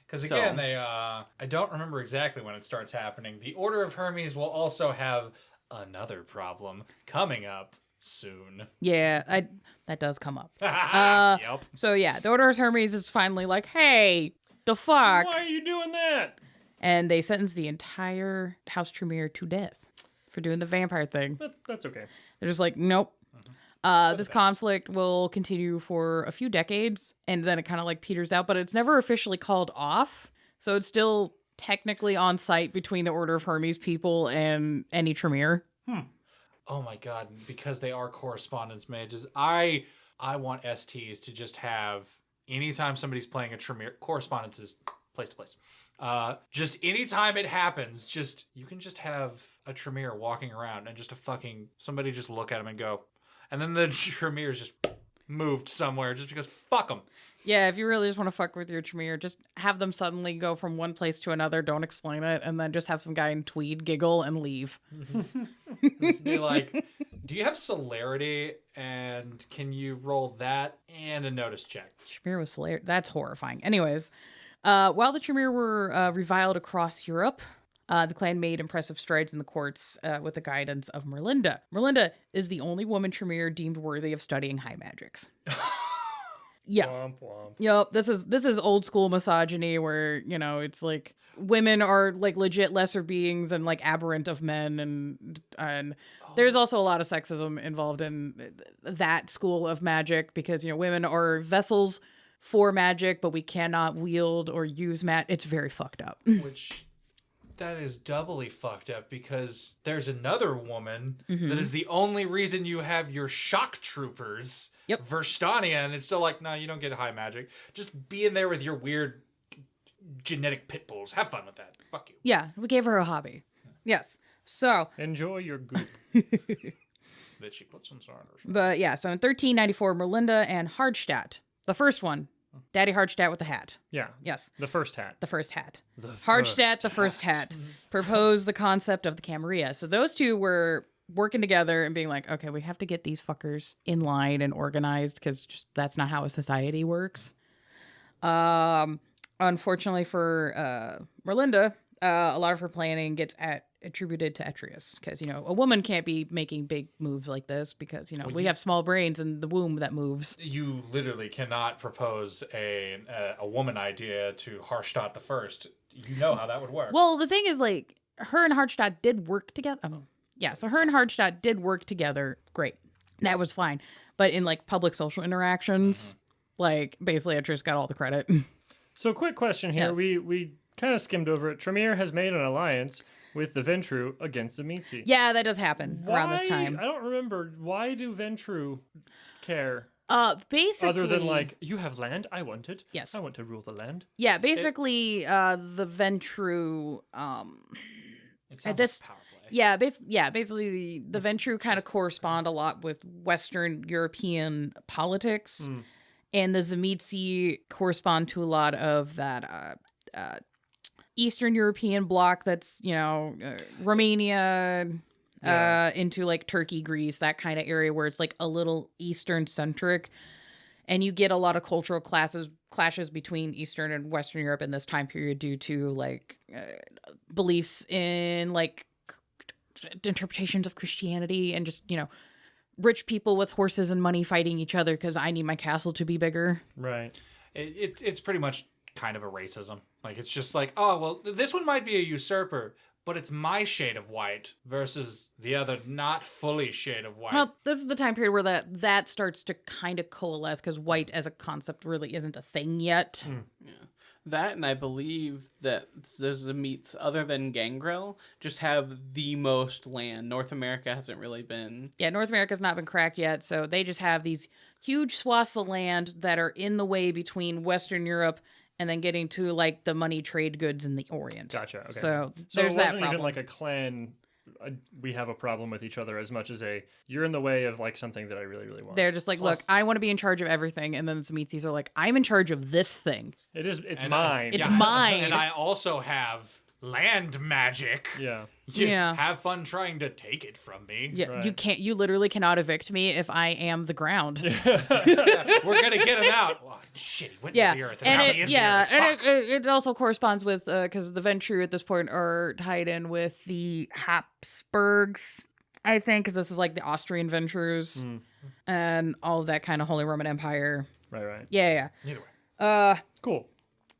Because again, they I don't remember exactly when it starts happening. The Order of Hermes will also have another problem coming up soon. Yeah, that does come up. Yep. So yeah, the Order of Hermes is finally like, hey, the fuck? Why are you doing that? And they sentence the entire House Tremere to death for doing the vampire thing. But that's okay. They're just like, nope. This conflict will continue for a few decades, and then it kind of like peters out, but it's never officially called off. So it's still technically on site between the Order of Hermes people and any Tremere. Oh my god, because they are correspondence mages. I want STs to just have, anytime somebody's playing a Tremere, correspondence is place to place. Just anytime it happens, you can just have a Tremere walking around and just somebody just look at him and go. And then the Tremere's just moved somewhere just because fuck them. Yeah, if you really just want to fuck with your Tremere, just have them suddenly go from one place to another, don't explain it, and then just have some guy in tweed giggle and leave. Just be like, do you have celerity, and can you roll that and a notice check? Tremere was slayer. That's horrifying. Anyways, while the Tremere were reviled across Europe, the clan made impressive strides in the courts with the guidance of Merlinda. Merlinda is the only woman Tremere deemed worthy of studying high magics. Yeah. Womp womp. Yep. This is old school misogyny where, it's like women are like legit lesser beings and like aberrant of men, and there's also a lot of sexism involved in that school of magic because, women are vessels for magic, but we cannot wield or use it's very fucked up. Which that is doubly fucked up because there's another woman that is the only reason you have your shock troopers. Yep. Verstania, and it's still like, no, you don't get high magic. Just be in there with your weird genetic pit bulls. Have fun with that. Fuck you. Yeah, we gave her a hobby. Yes. So. Enjoy your goop. That she puts inside her. But yeah, so in 1394, Merlinda and Hardstadt, the first one, Daddy Hardstadt with the hat. Yeah. Yes. The first hat. The first hat. Hardstadt, the first hat, proposed the concept of the Camarilla. So those two were working together and being like, okay, we have to get these fuckers in line and organized because that's not how a society works. Unfortunately for Merlinda, a lot of her planning gets attributed to Etrius because, a woman can't be making big moves like this because, we have small brains and the womb that moves. You literally cannot propose a woman idea to Hardstadt the First. You know how that would work. Well, the thing is, like, her and Hardstadt did work together. Yeah, so her and Hardstadt did work together. Great. That was fine. But in, like, public social interactions, like, basically Etrius got all the credit. So, quick question here. Yes. We kind of skimmed over it. Tremere has made an alliance with the Ventru against the Meetsi. Yeah, that does happen around this time. I don't remember. Why do Ventru care? Basically... Other than, like, you have land, I want it. Yes. I want to rule the land. Yeah, basically, the Ventru... it sounds this... like power play. Yeah, basically the Ventru kind of correspond a lot with Western European politics, and the Tzimisce correspond to a lot of that Eastern European bloc that's, Romania, into like Turkey, Greece, that kind of area where it's like a little Eastern centric, and you get a lot of cultural clashes between Eastern and Western Europe in this time period due to like beliefs in like interpretations of Christianity and just, rich people with horses and money fighting each other because I need my castle to be bigger. Right. It's pretty much kind of a racism. Like, it's just like, oh, well, this one might be a usurper, but it's my shade of white versus the other not fully shade of white. Well, this is the time period where that starts to kind of coalesce because white as a concept really isn't a thing yet. Yeah. That, and I believe that there's the meats other than Gangrel just have the most land. North America hasn't really been. Yeah, North America's not been cracked yet, so they just have these huge swaths of land that are in the way between Western Europe and then getting to like the money trade goods in the Orient. Gotcha. Okay. So So there's it that wasn't problem. even like a clan. We have a problem with each other as much as you're in the way of like something that I really, really want. They're just like, look, I want to be in charge of everything, and then the Tzimisces are like, I'm in charge of this thing. It's And mine. It's mine. And I also have land magic. Yeah. Yeah. Have fun trying to take it from me. Yeah, Right. you literally cannot evict me if I am the ground. We're gonna get him out. Oh, shit, he went Yeah, into the earth. and now it, he is yeah, the earth. and Fuck. it also corresponds with because the Ventru at this point are tied in with the Habsburgs, I think, because this is like the Austrian Ventrus and all of that kind of Holy Roman Empire. Right. Yeah. Either way. Cool.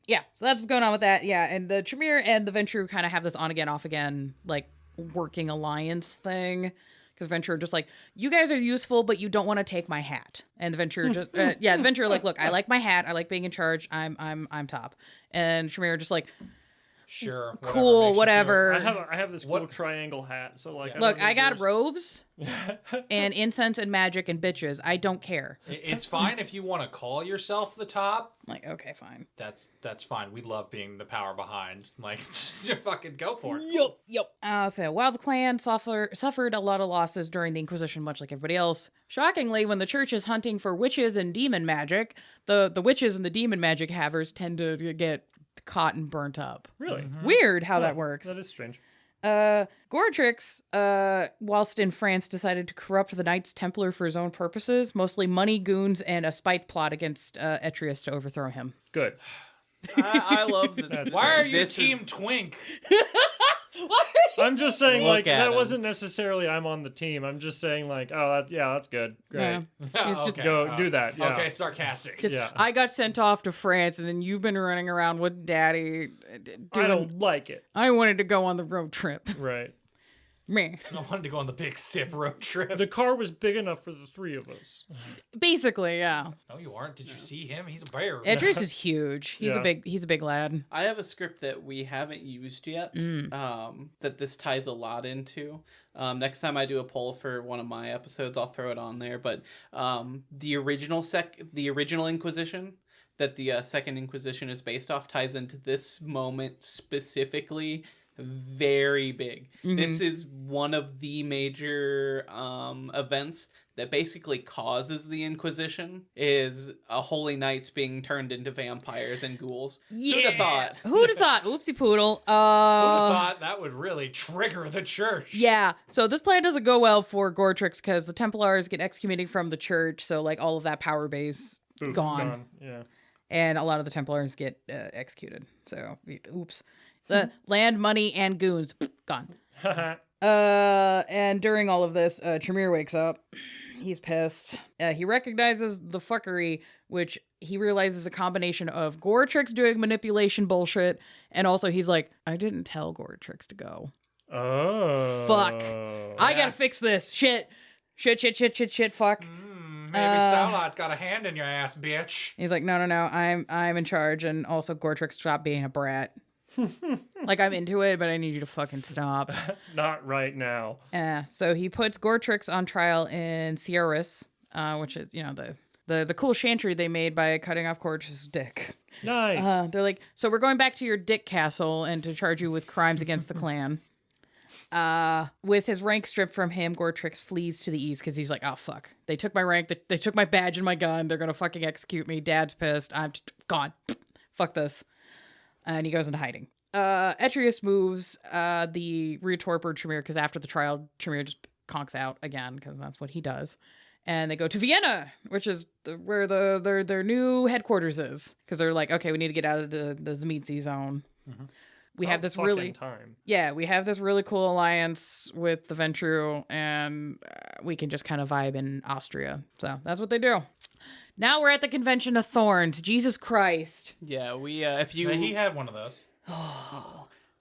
Yeah, so that's what's going on with that. Yeah, and the Tremere and the Ventru kind of have this on again, off again, like working alliance thing. Because Venture just like, you guys are useful, but you don't want to take my hat. And the Venture just, the Venture like, look, I like my hat. I like being in charge. I'm top. And Tremere just like, Sure. cool, whatever. I have this cool triangle hat. So like, Look, I got robes and incense and magic and bitches. I don't care. It's fine if you want to call yourself the top. Like, okay, fine. That's fine. We love being the power behind. Like, just fucking go for it. Yep. So while the clan suffered a lot of losses during the Inquisition, much like everybody else, shockingly, when the church is hunting for witches and demon magic, the witches and the demon magic havers tend to get caught and burnt up. Really? Weird how that works. That is strange. Goretrix, whilst in France, decided to corrupt the Knights Templar for his own purposes, mostly money, goons, and a spite plot against Etrius to overthrow him. Good. I love that. Why are you Team Twink? I'm just saying, Look like, at that him. wasn't necessarily I'm on the team. I'm just saying, like, oh, that's good. Great. Yeah. Okay, Go do that. Yeah. Okay, sarcastic. Just, I got sent off to France, and then you've been running around with Daddy. I don't like it. I wanted to go on the road trip. Right. Me. I wanted to go on the big sip road trip. The car was big enough for the three of us. Basically, yeah. No, you aren't. Did you see him? He's a bear. Idris is huge. He's Yeah. a big lad. I have a script that we haven't used yet, that this ties a lot into. Next time I do a poll for one of my episodes, I'll throw it on there. But the original Inquisition that the Second Inquisition is based off ties into this moment specifically very big. This is one of the major events that basically causes the Inquisition, is a holy knights being turned into vampires and ghouls. Yeah. Who'd have thought? Who'd have thought? Oopsie poodle. Who'd have thought that would really trigger the church? Yeah, so this plan doesn't go well for Goretrix because the Templars get excommunicated from the church, so like all of that power base gone. Yeah. And a lot of the Templars get executed. So, oops. The land, money, and goons, gone. And during all of this, Tremere wakes up. He's pissed. He recognizes the fuckery, which he realizes is a combination of Goretrix doing manipulation bullshit, and also he's like, I didn't tell Goretrix to go. Oh. Fuck. I gotta fix this. Shit, fuck. Maybe Salat got a hand in your ass, bitch. He's like, no, I'm in charge, and also Goretrix, stop being a brat. Like, I'm into it, but I need you to fucking stop. Not right now. So he puts Goretrix on trial in Sierras, which is, you know, the cool chantry they made by cutting off Goretrix's dick. Nice. They're like, so we're going back to your dick castle and to charge you with crimes against the clan. With his rank stripped from him, Goretrix flees to the east because he's like, oh, fuck. They took my rank. They took my badge and my gun. They're going to fucking execute me. Dad's pissed. I'm just gone. Fuck this. And he goes into hiding. Etrius moves the retorpor Tremere because after the trial, Tremere just conks out again because that's what he does. And they go to Vienna, which is where their new headquarters is. Because they're like, okay, we need to get out of the Zmitzi zone. Mm-hmm. We have this really cool alliance with the Ventru, and we can just kind of vibe in Austria. So that's what they do. Now we're at the Convention of Thorns. Jesus Christ. Yeah, he had one of those.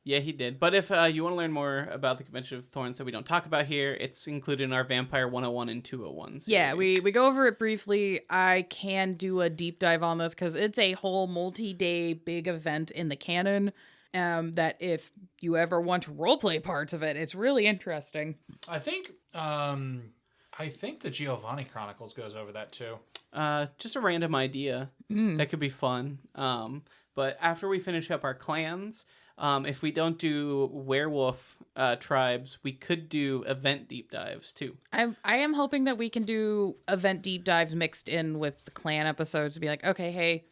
Yeah, he did. But if you want to learn more about the Convention of Thorns that we don't talk about here, it's included in our Vampire 101 and 201 series. Yeah, we go over it briefly. I can do a deep dive on this because it's a whole multi-day big event in the canon. That if you ever want to roleplay parts of it, it's really interesting. I think the Giovanni Chronicles goes over that too. Just a random idea. That could be fun. But after we finish up our clans, if we don't do werewolf tribes, we could do event deep dives too. I am hoping that we can do event deep dives mixed in with the clan episodes to be like, okay, hey,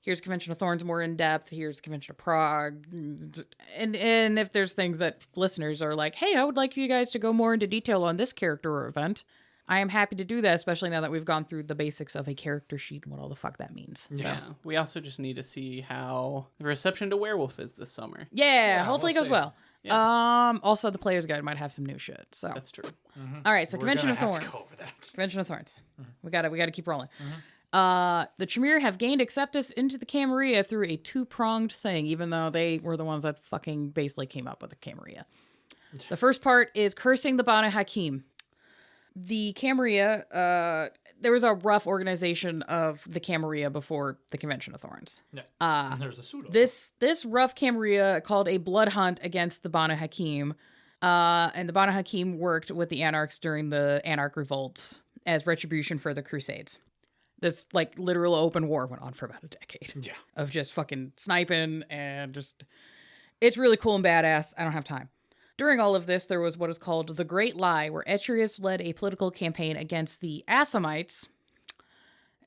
here's Convention of Thorns more in depth. Here's Convention of Prague. And if there's things that listeners are like, hey, I would like you guys to go more into detail on this character or event, I am happy to do that, especially now that we've gone through the basics of a character sheet and what all the fuck that means. Yeah. So. We also just need to see how the reception to werewolf is this summer. Yeah, hopefully it goes well. Yeah. Also, the player's guide might have some new shit. So that's true. Mm-hmm. All right, so Convention of Thorns. Convention of Thorns. We gotta keep rolling. The Tremere have gained acceptance into the Camarilla through a two-pronged thing, even though they were the ones that fucking basically came up with the Camarilla. The first part is cursing the Banu Hakim. The Camarilla, there was a rough organization of the Camarilla before the Convention of Thorns. Yeah. There's a pseudo. This rough Camarilla called a blood hunt against the Banu Hakim. And the Banu Hakim worked with the Anarchs during the Anarch revolts as retribution for the Crusades. This, like, literal open war went on for about a decade. Yeah. Of just fucking sniping and just... It's really cool and badass. I don't have time. During all of this, there was what is called the Great Lie, where Etrius led a political campaign against the Assamites,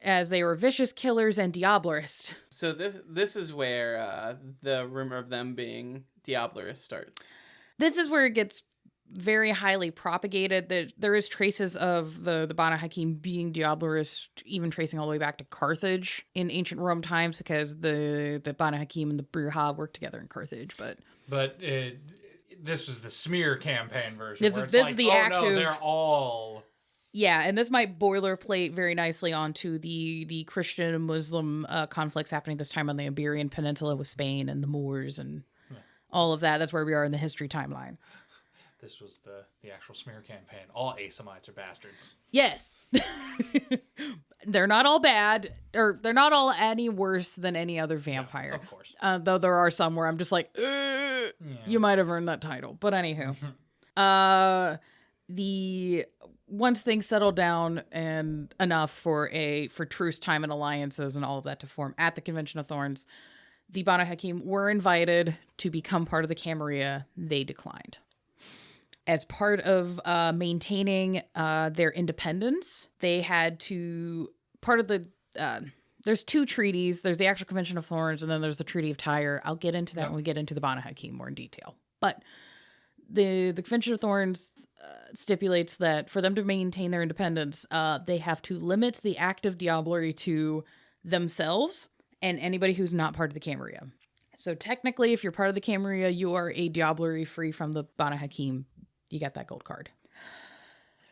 as they were vicious killers and diablerists. So this is where the rumor of them being diablerists starts. This is where it gets very highly propagated. There is traces of the Banu Hakim being diablerist, even tracing all the way back to Carthage in ancient Rome times, because the Banu Hakim and the Brujah worked together in Carthage. But this was the smear campaign version. This where it's is like, the oh active... no, they're all... Yeah, and this might boilerplate very nicely onto the Christian and Muslim conflicts happening this time on the Iberian Peninsula with Spain and the Moors and all of that. That's where we are in the history timeline. This was the actual smear campaign. All Asamites are bastards. Yes. They're not all bad, or they're not all any worse than any other vampire. Yeah, of course. Though there are some where I'm just like, you might have earned that title. But anywho. Once things settled down and enough for truce time and alliances and all of that to form at the Convention of Thorns, the Banu Hakim were invited to become part of the Camarilla. They declined. As part of maintaining their independence, they had to... Part of the... there's two treaties. There's the actual Convention of Thorns, and then there's the Treaty of Tyre. I'll get into that when we get into the Banu Hakim more in detail. But the Convention of Thorns stipulates that for them to maintain their independence, they have to limit the act of diablerie to themselves and anybody who's not part of the Camarilla. So technically, if you're part of the Camarilla, you are a diablerie free from the Banu Hakim. You got that gold card.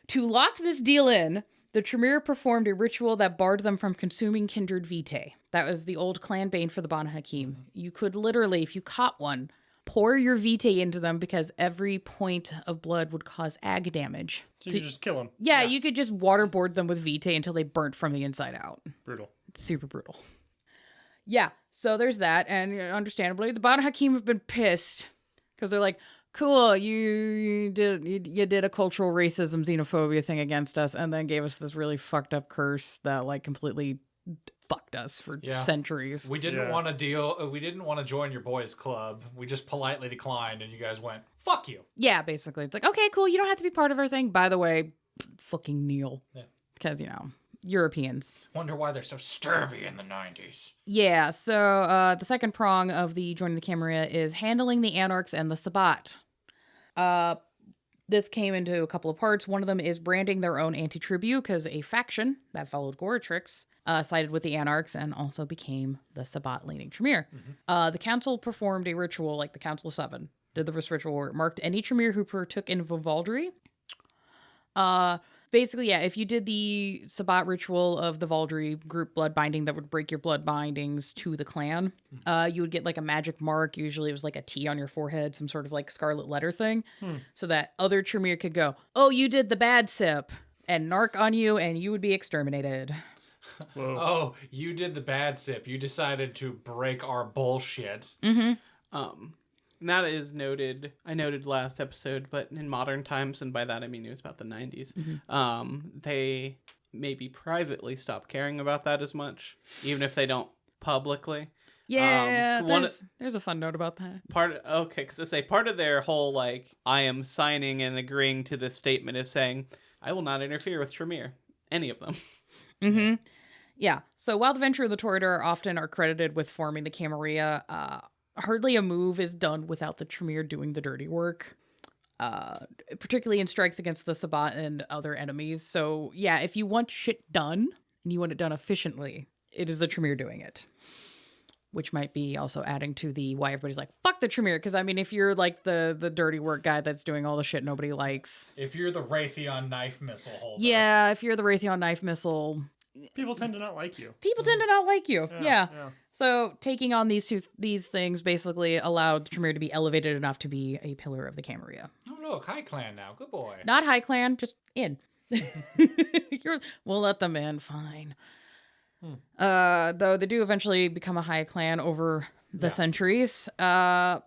To lock this deal in, the Tremere performed a ritual that barred them from consuming kindred vitae. That was the old clan bane for the Banu Hakim. You could literally, if you caught one, pour your vitae into them because every point of blood would cause ag damage. So you could just kill them. Yeah, you could just waterboard them with vitae until they burnt from the inside out. Brutal. It's super brutal. Yeah, so there's that, and understandably, the Banu Hakim have been pissed because they're like, cool, you did a cultural racism, xenophobia thing against us, and then gave us this really fucked up curse that like completely fucked us for centuries. We didn't want to deal. We didn't want to join your boys' club. We just politely declined, and you guys went, "Fuck you." Yeah, basically, it's like, okay, cool, you don't have to be part of our thing. By the way, fucking kneel, because Europeans. Wonder why they're so scurvy in the 90s. Yeah, so the second prong of the joining the Camarilla is handling the Anarchs and the Sabbat. This came into a couple of parts. One of them is branding their own anti-tribute, because a faction that followed Goratrix sided with the Anarchs and also became the Sabbat-leaning Tremere. The council performed a ritual, like the Council of Seven did this ritual where it marked any Tremere who partook in Vivaldry. Basically, if you did the Sabbat ritual of the Valdry group blood binding that would break your blood bindings to the clan, you would get like a magic mark. Usually it was like a T on your forehead, some sort of like scarlet letter thing, so that other Tremere could go, oh, you did the bad sip, and narc on you, and you would be exterminated. Whoa. Oh, you did the bad sip. You decided to break our bullshit. And that is noted. I noted last episode, but in modern times, and by that I mean it was about the 90s, they maybe privately stop caring about that as much, even if they don't publicly. Yeah, there's a fun note about that. Because I say part of their whole, like, I am signing and agreeing to this statement is saying, I will not interfere with Tremere. Any of them. Yeah, so while the Venture of the Toreador often are credited with forming the Camarilla, hardly a move is done without the Tremere doing the dirty work, particularly in strikes against the Sabbat and other enemies. So yeah, if you want shit done and you want it done efficiently, it is the Tremere doing it. Which might be also adding to the why everybody's like, fuck the Tremere. Because, I mean, if you're like the dirty work guy that's doing all the shit nobody likes. If you're the Raytheon knife missile holder. Yeah, if you're the Raytheon knife missile. People tend to not like you. People tend to not like you. Yeah. Yeah. So taking on these things basically allowed Tremere to be elevated enough to be a pillar of the Camarilla. I don't know Look, High Clan now. Good boy. Not High Clan, just in. We'll let them in, fine. Though they do eventually become a High Clan over the centuries. As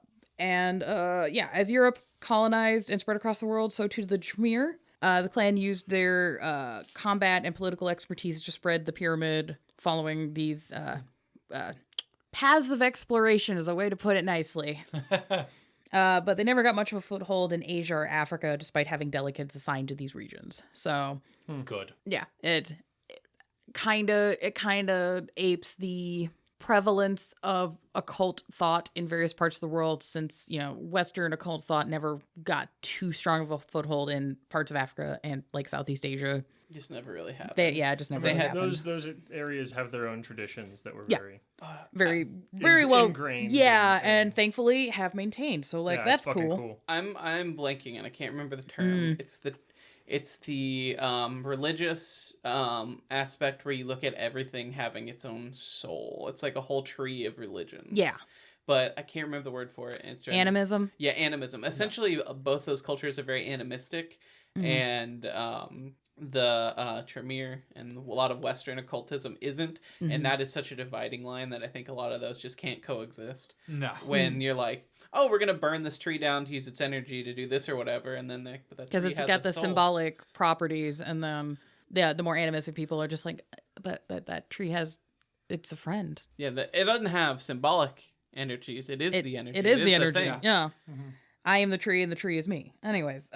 Europe colonized and spread across the world, so too did the Tremere. The clan used their combat and political expertise to spread the pyramid, following these paths of exploration is a way to put it nicely. But they never got much of a foothold in Asia or Africa, despite having delegates assigned to these regions. So, Good. yeah, it kind of apes the prevalence of occult thought in various parts of the world, since Western occult thought never got too strong of a foothold in parts of Africa and like Southeast Asia. Just never really happened. Just never They had happened. Those areas have their own traditions that were very well ingrained. and thankfully have maintained. So that's it's fucking cool. I'm blanking and I can't remember the term. It's the religious aspect where you look at everything having its own soul. It's like a whole tree of religions. Yeah. But I can't remember the word for it. And it's Animism. Yeah, animism. Essentially, both those cultures are very animistic, and the Tremere and a lot of Western occultism isn't, and that is such a dividing line that I think a lot of those just can't coexist. No. When you're like, oh, we're gonna burn this tree down to use its energy to do this or whatever, and then Because it's got the symbolic properties, and then the more animistic people are just like, but that tree it's a friend. Yeah, it doesn't have symbolic energies. It is the energy. It is the energy. thing. Yeah. I am the tree and the tree is me. Anyways,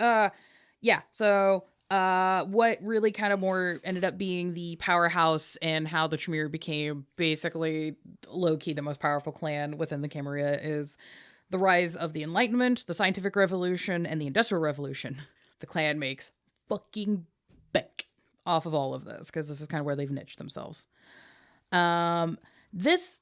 so what really kind of more ended up being the powerhouse and how the Tremere became basically low-key the most powerful clan within the Camarilla is the rise of the Enlightenment, the Scientific Revolution, and the Industrial Revolution. The clan makes fucking bank off of all of this, because this is kind of where they've niched themselves. This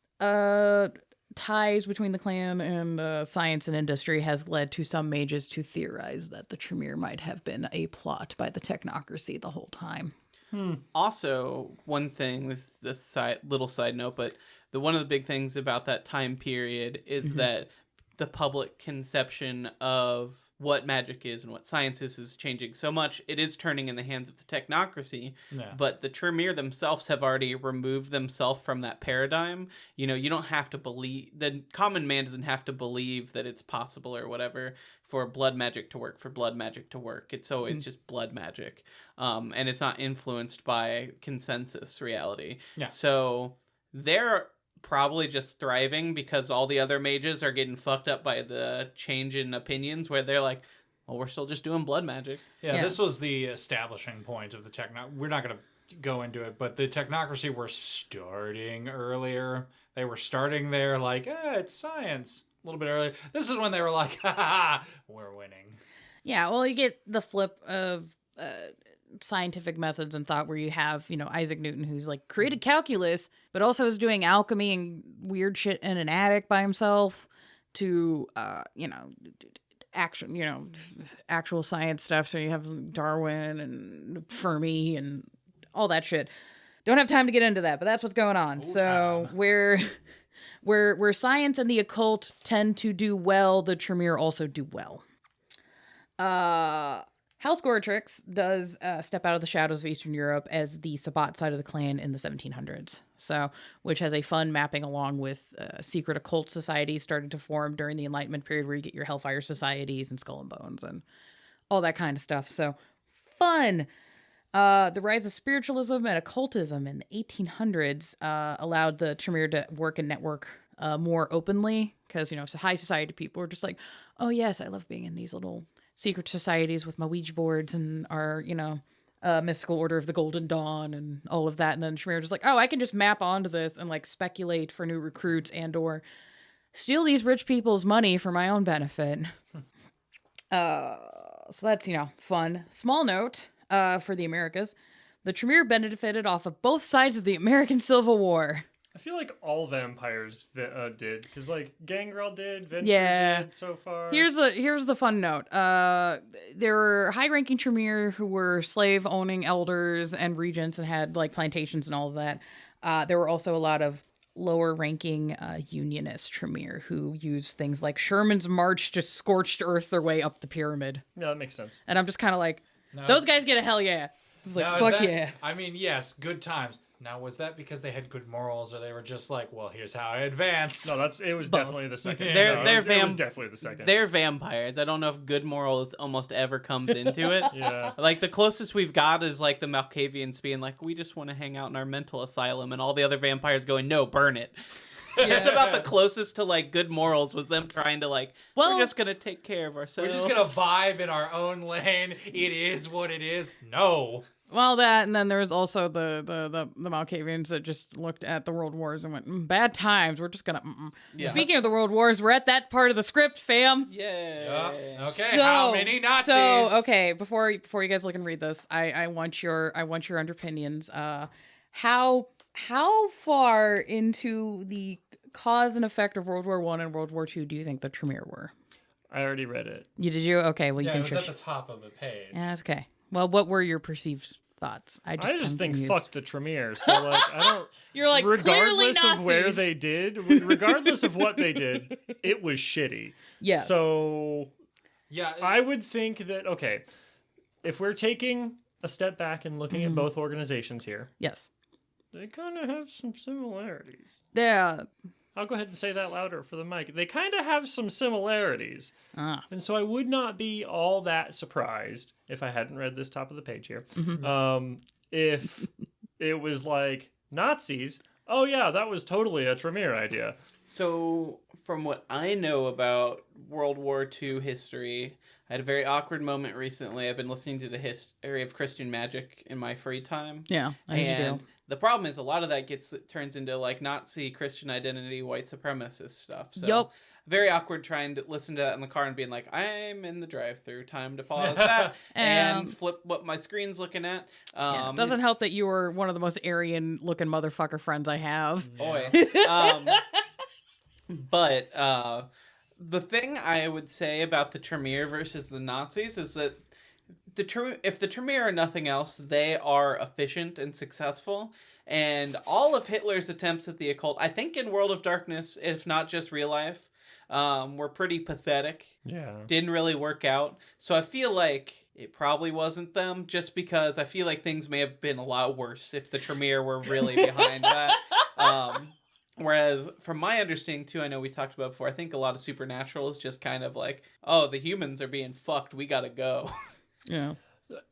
ties between the clan and science and industry has led to some mages to theorize that the Tremere might have been a plot by the technocracy the whole time. Also, one thing, this is a little side note, but one of the big things about that time period is that the public conception of what magic is and what science is changing so much. It is turning in the hands of the technocracy, but the Tremere themselves have already removed themselves from that paradigm. You don't have to believe, the common man doesn't have to believe that it's possible or whatever for blood magic to work, It's always just blood magic. And it's not influenced by consensus reality. Yeah. So they're probably just thriving because all the other mages are getting fucked up by the change in opinions, where they're like, well, we're still just doing blood magic. Yeah, this was the establishing point of the we're not going to go into it, but the technocracy were starting earlier. They were starting there like, it's science, a little bit earlier. This is when they were like, we're winning. Yeah, well, you get the flip of scientific methods and thought, where you have Isaac Newton, who's like created calculus but also is doing alchemy and weird shit in an attic by himself, to actual science stuff. So you have Darwin and Fermi and all that shit. Don't have time to get into that, but that's what's going on. Where science and the occult tend to do well, the Tremere also do well. House Goretrix does step out of the shadows of Eastern Europe as the Sabbat side of the clan in the 1700s, which has a fun mapping along with secret occult societies starting to form during the Enlightenment period, where you get your Hellfire societies and Skull and Bones and all that kind of stuff. So fun. The rise of spiritualism and occultism in the 1800s allowed the Tremere to work and network more openly, because high society people were just like, oh yes, I love being in these little secret societies with my Ouija boards and our, mystical order of the Golden Dawn and all of that. And then Tremere was like, oh, I can just map onto this and like speculate for new recruits and or steal these rich people's money for my own benefit. So that's, fun. Small note for the Americas. The Tremere benefited off of both sides of the American Civil War. I feel like all vampires did, because like Gangrel did, Venture did so far. Here's the fun note. There were high-ranking Tremere who were slave-owning elders and regents and had like plantations and all of that. There were also a lot of lower ranking unionist Tremere who used things like Sherman's March to scorched earth their way up the pyramid. Yeah, that makes sense. And I'm just kind of like, Now, those guys get a hell yeah. I was like, now, is fuck that- yeah. I mean, yes, good times. Now, was that because they had good morals, or they were just like, well, here's how I advance? No, it was definitely the second. They're- No, they're it was definitely the second. They're vampires. I don't know if good morals almost ever comes into it. Yeah. Like, the closest we've got is, like, the Malkavians being like, we just want to hang out in our mental asylum, and all the other vampires going, no, burn it. That's about the closest to, like, good morals was them trying to, like, we're just going to take care of ourselves. We're just gonna vibe in our own lane. It is what it is. No. Well, that, and then there was also the Malkavians that just looked at the World Wars and went, bad times, we're just gonna, Yeah. Speaking of the World Wars, we're at that part of the script, fam. Yeah. Okay, how many Nazis? So, okay, before you guys look and read this, I want your underpinions. How far into the cause and effect of World War I and World War II do you think the Tremere were? I already read it. Did you? Okay, well, you Yeah, can it was shush. at the top of the page. Yeah, that's okay. Well, what were your perceived thoughts? I I'm just think confused. fuck the Tremere. So like I don't. You're like, clearly regardless of where Nazis. they did, regardless of what they did, it was shitty. Yes. So Yeah, I would think that okay, if we're taking a step back and looking at both organizations here, Yes. they kind of have some similarities. Yeah. I'll go ahead and say that louder for the mic. They kind of have some similarities. And so I would not be all that surprised if I hadn't read this top of the page here. If it was like Nazis, oh yeah, that was totally a Tremere idea. So, from what I know about World War II history, I had a very awkward moment recently. I've been listening to the history of Christian magic in my free time. Yeah. As you And do. the problem is a lot of that turns into like Nazi Christian identity, white supremacist stuff. So Yup. very awkward trying to listen to that in the car and being like, I'm in the drive-through, time to pause that and flip what my screen's looking at. Yeah, it doesn't help that you were one of the most Aryan-looking motherfucker friends I have. Boy. But the thing I would say about the Tremere versus the Nazis is that if the Tremere are nothing else, they are efficient and successful. And all of Hitler's attempts at the occult, I think in World of Darkness, if not just real life, were pretty pathetic. Yeah. Didn't really work out. So I feel like it probably wasn't them, just because I feel like things may have been a lot worse if the Tremere were really behind that. Whereas, from my understanding, too, I know we talked about before, I think a lot of Supernatural is just kind of like, oh, the humans are being fucked, we gotta go. Yeah.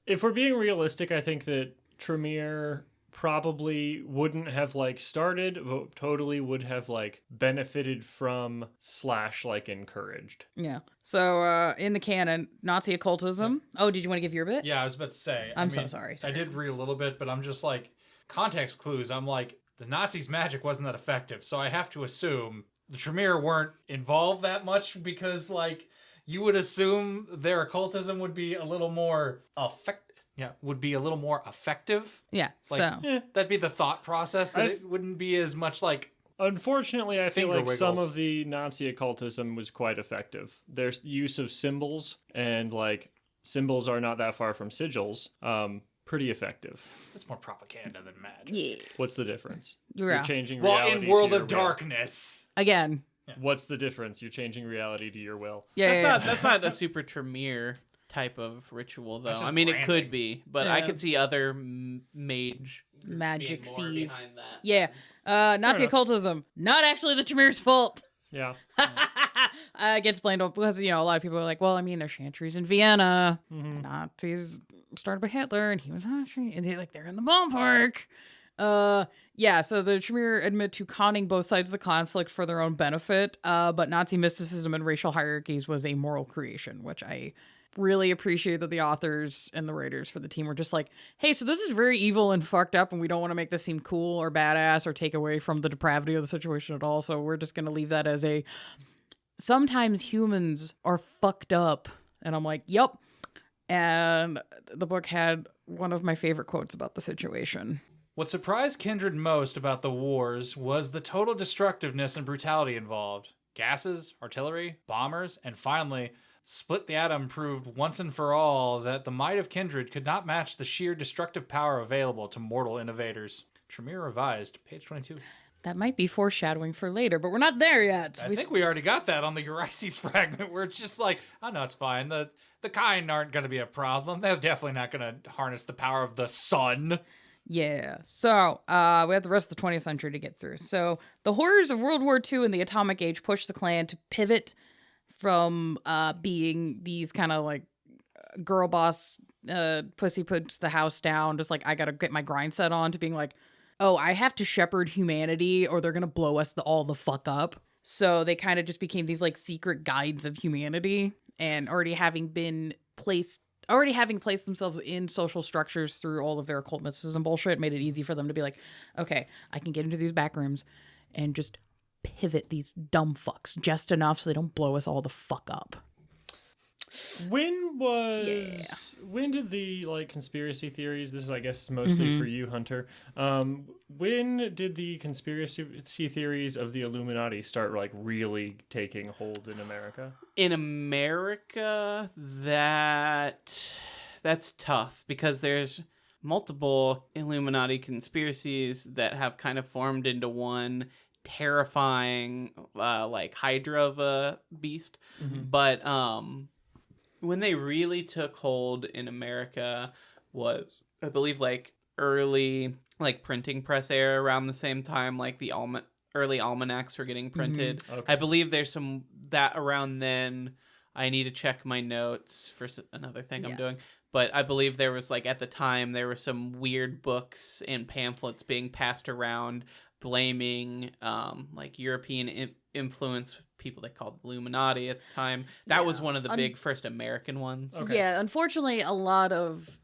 If we're being realistic, I think that Tremere probably wouldn't have like started, but totally would have like benefited from / like encouraged. Yeah. So, in the canon, Nazi occultism. Oh, did you want to give your bit? Yeah, I was about to say. I'm so sorry. I did read a little bit, but I'm just like, context clues. I'm like, the Nazis' magic wasn't that effective, so I have to assume the Tremere weren't involved that much because, like, you would assume their occultism would be a little more effective. Yeah. Like, so. that'd be the thought process. That it wouldn't be as much like. Unfortunately, I feel Finger like some wiggles. of the Nazi occultism was quite effective. Their use of symbols, and like symbols are not that far from sigils. Pretty effective. That's more propaganda than magic. Yeah. What's the difference? Yeah. You're changing Well, reality in World to your of will. Darkness. Again. What's the difference? You're changing reality to your will. Yeah. That's not a super Tremere type of ritual, though. That's just I mean, it branding. could be, but I Yeah. could see other mage Magic being more sees. behind that. Yeah. Nazi enough. occultism. Not actually the Tremere's fault. Yeah. Gets blamed because, a lot of people are like, well, I mean, there's chantries in Vienna. Nazis started by Hitler, and he was actually, and they're in the ballpark. Yeah, so the Tremere admit to conning both sides of the conflict for their own benefit, but Nazi mysticism and racial hierarchies was a moral creation, which I really appreciate that the authors and the writers for the team were just like, hey, so this is very evil and fucked up, and we don't want to make this seem cool or badass or take away from the depravity of the situation at all, so we're just going to leave that as a, sometimes humans are fucked up. And I'm like, yep. And the book had one of my favorite quotes about the situation. What surprised Kindred most about the wars was the total destructiveness and brutality involved. Gases, artillery, bombers, and finally, Split the Atom proved once and for all that the might of Kindred could not match the sheer destructive power available to mortal innovators. Tremere Revised, page 22. That might be foreshadowing for later, but we're not there yet. I think we already got that on the Euryses fragment where it's just like, oh no, it's fine. The kind aren't going to be a problem. They're definitely not going to harness the power of the sun. Yeah. So we have the rest of the 20th century to get through. So the horrors of World War II and the Atomic Age pushed the Klan to pivot from being these kind of like girl boss, pussy puts the house down, just like I got to get my grind set on, to being like, oh, I have to shepherd humanity or they're going to blow us all the fuck up. So they kind of just became these like secret guides of humanity, and already having placed themselves in social structures through all of their occult mysticism bullshit, made it easy for them to be like, okay, I can get into these back rooms and just pivot these dumb fucks just enough so they don't blow us all the fuck up. When did the like conspiracy theories, this is I guess mostly for you, Hunter, when did the conspiracy theories of the Illuminati start like really taking hold in America? In America, that's tough because there's multiple Illuminati conspiracies that have kind of formed into one terrifying like Hydra of a beast. But when they really took hold in America was, I believe, like early like printing press era, around the same time like the early almanacs were getting printed. Okay. I believe there's some that around then. I need to check my notes for another thing I'm doing. But I believe there was like at the time there were some weird books and pamphlets being passed around blaming like European influence, people they called Illuminati at the time. That was one of the big first American ones. Okay. Yeah, unfortunately, a lot of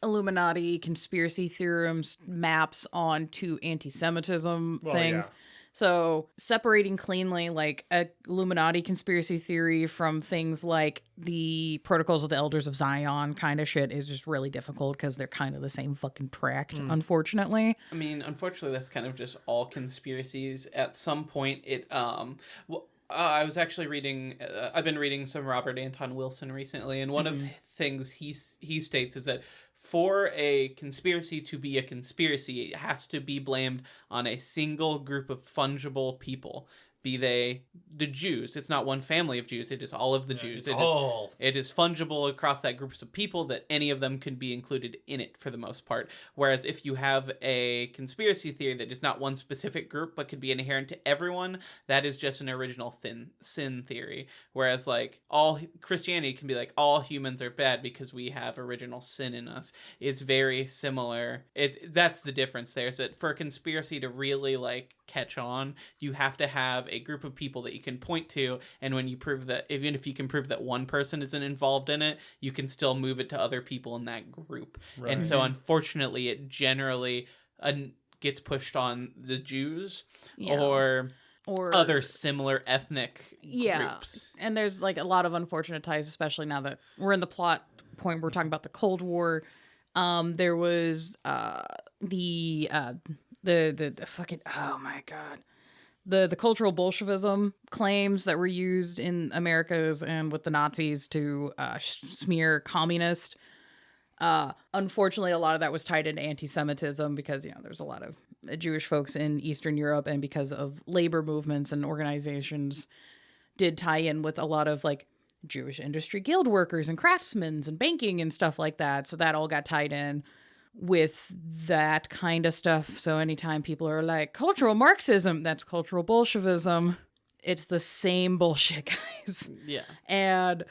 Illuminati conspiracy theorems maps onto anti-Semitism things. Yeah. So separating cleanly like a Illuminati conspiracy theory from things like the Protocols of the Elders of Zion kind of shit is just really difficult because they're kind of the same fucking tract, unfortunately. I mean, unfortunately, that's kind of just all conspiracies. At some point, I was actually reading. I've been reading some Robert Anton Wilson recently, and one of things he states is that for a conspiracy to be a conspiracy, it has to be blamed on a single group of fungible people. Be they the Jews. It's not one family of Jews. It is all of the Jews. It is fungible across that groups of people that any of them can be included in it for the most part. Whereas if you have a conspiracy theory that is not one specific group but could be inherent to everyone, that is just an original sin theory. Whereas like all Christianity can be like all humans are bad because we have original sin in us. It's very similar. That's the difference there. Is that for a conspiracy to really like catch on, you have to have a group of people that you can point to, and when you prove that, even if you can prove that one person isn't involved in it, you can still move it to other people in that group. Right. And so unfortunately it generally gets pushed on the Jews or other similar ethnic groups. And there's like a lot of unfortunate ties, especially now that we're in the plot point, we're talking about the Cold War. There was the fucking, oh my god, the cultural Bolshevism claims that were used in Americas and with the Nazis to smear communist. Unfortunately, a lot of that was tied into anti-Semitism because, you know, there's a lot of Jewish folks in Eastern Europe, and because of labor movements and organizations did tie in with a lot of like Jewish industry guild workers and craftsmen and banking and stuff like that. So that all got tied in with that kind of stuff. So anytime people are like cultural Marxism, that's cultural Bolshevism. It's the same bullshit, guys. Yeah. And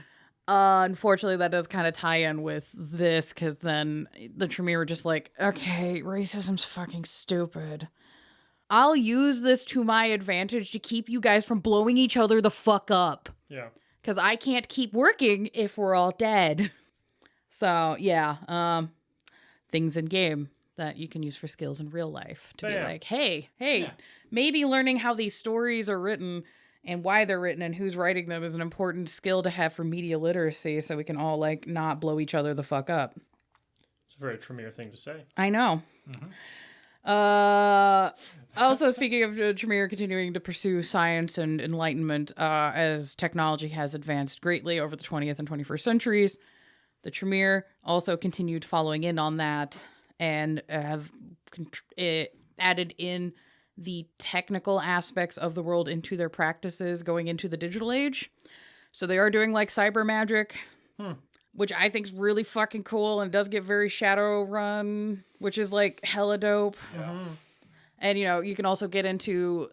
unfortunately that does kind of tie in with this, because then the Tremere were just like, okay, racism's fucking stupid. I'll use this to my advantage to keep you guys from blowing each other the fuck up. Yeah. Because I can't keep working if we're all dead. So, yeah. Things in game that you can use for skills in real life to be like, hey, maybe learning how these stories are written and why they're written and who's writing them is an important skill to have for media literacy, so we can all like not blow each other the fuck up. It's a very Tremere thing to say. I know. Also, speaking of Tremere continuing to pursue science and enlightenment, as technology has advanced greatly over the 20th and 21st centuries, the Tremere also continued following in on that and have added in the technical aspects of the world into their practices going into the digital age. So they are doing like cyber magic, which I think is really fucking cool, and it does get very Shadowrun, which is like hella dope. Yeah. And, you know, you can also get into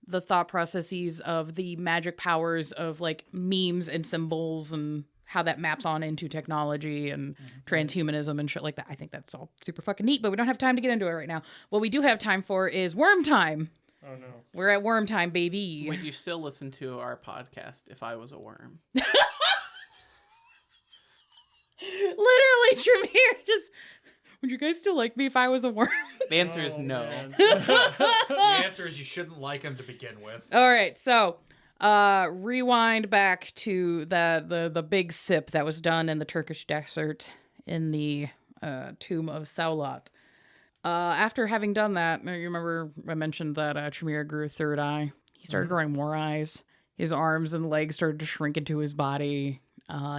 the thought processes of the magic powers of like memes and symbols and how that maps on into technology and transhumanism and shit like that. I think that's all super fucking neat, but we don't have time to get into it right now. What we do have time for is worm time. Oh, no. We're at worm time, baby. Would you still listen to our podcast if I was a worm? Literally, Tremere just... Would you guys still like me if I was a worm? The answer is no. Man. The answer is you shouldn't like him to begin with. All right, so rewind back to the big sip that was done in the Turkish desert in the tomb of Saulat. After having done that, you remember I mentioned that Tremere grew a third eye. He started growing more eyes. His arms and legs started to shrink into his body.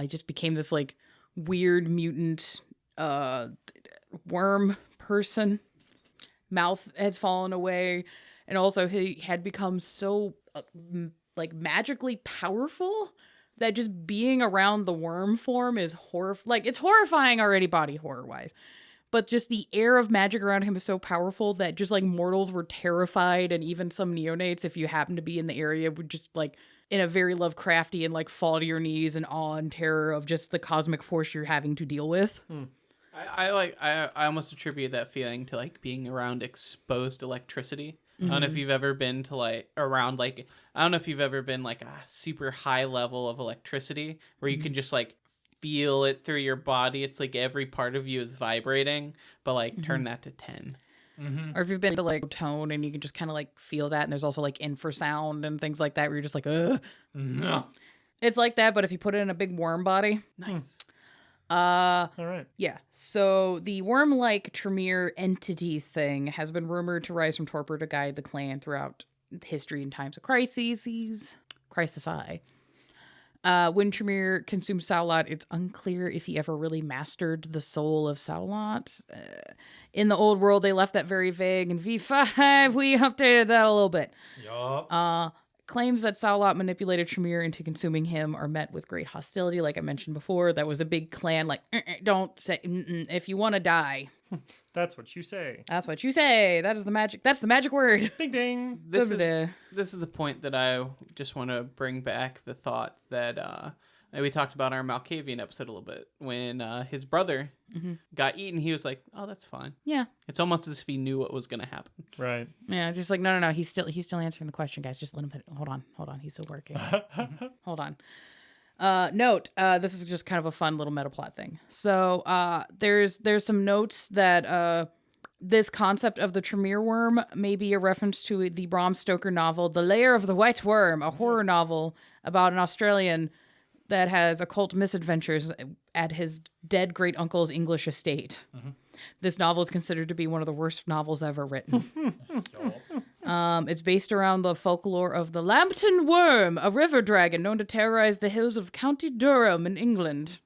He just became this like weird mutant worm person. Mouth had fallen away, and also he had become so like magically powerful that just being around the worm form is it's horrifying already body horror wise, but just the air of magic around him is so powerful that just like mortals were terrified, and even some neonates, if you happen to be in the area, would just like in a very Lovecraftian like fall to your knees in awe and terror of just the cosmic force you're having to deal with. I almost attribute that feeling to like being around exposed electricity. I don't know if you've ever been to like around like I don't know if you've ever been like a super high level of electricity where you can just like feel it through your body. It's like every part of you is vibrating, but like turn that to 10. Or if you've been to like tone and you can just kind of like feel that, and there's also like infrasound and things like that where you're just like, ugh. No. It's like that, but if you put it in a big worm body. Nice. All right. Yeah. So the worm-like Tremere entity thing has been rumored to rise from torpor to guide the clan throughout history in times of crises. Crisis I. When Tremere consumed Saulat, it's unclear if he ever really mastered the soul of Saulat. In the old world, they left that very vague. In V5, we updated that a little bit. Yup. Claims that Saulat manipulated Tremere into consuming him are met with great hostility. Like I mentioned before, that was a big clan. Like, don't say, if you want to die. That's what you say. That's what you say. That is the magic. That's the magic word. Bing, bing. This is the point that I just want to bring back the thought that we talked about in our Malkavian episode a little bit. When his brother got eaten, he was like, "Oh, that's fine." Yeah. It's almost as if he knew what was going to happen. Right. Yeah. Just like no. He's still answering the question, guys. Just let him. Hold on. He's still working. Hold on. Note. This is just kind of a fun little meta plot thing. So there's some notes that this concept of the Tremere worm may be a reference to the Bram Stoker novel The Lair of the White Worm, a horror novel about an Australian that has occult misadventures at his dead great uncle's English estate. This novel is considered to be one of the worst novels ever written. It's based around the folklore of the Lambton Worm, a river dragon known to terrorize the hills of County Durham in England.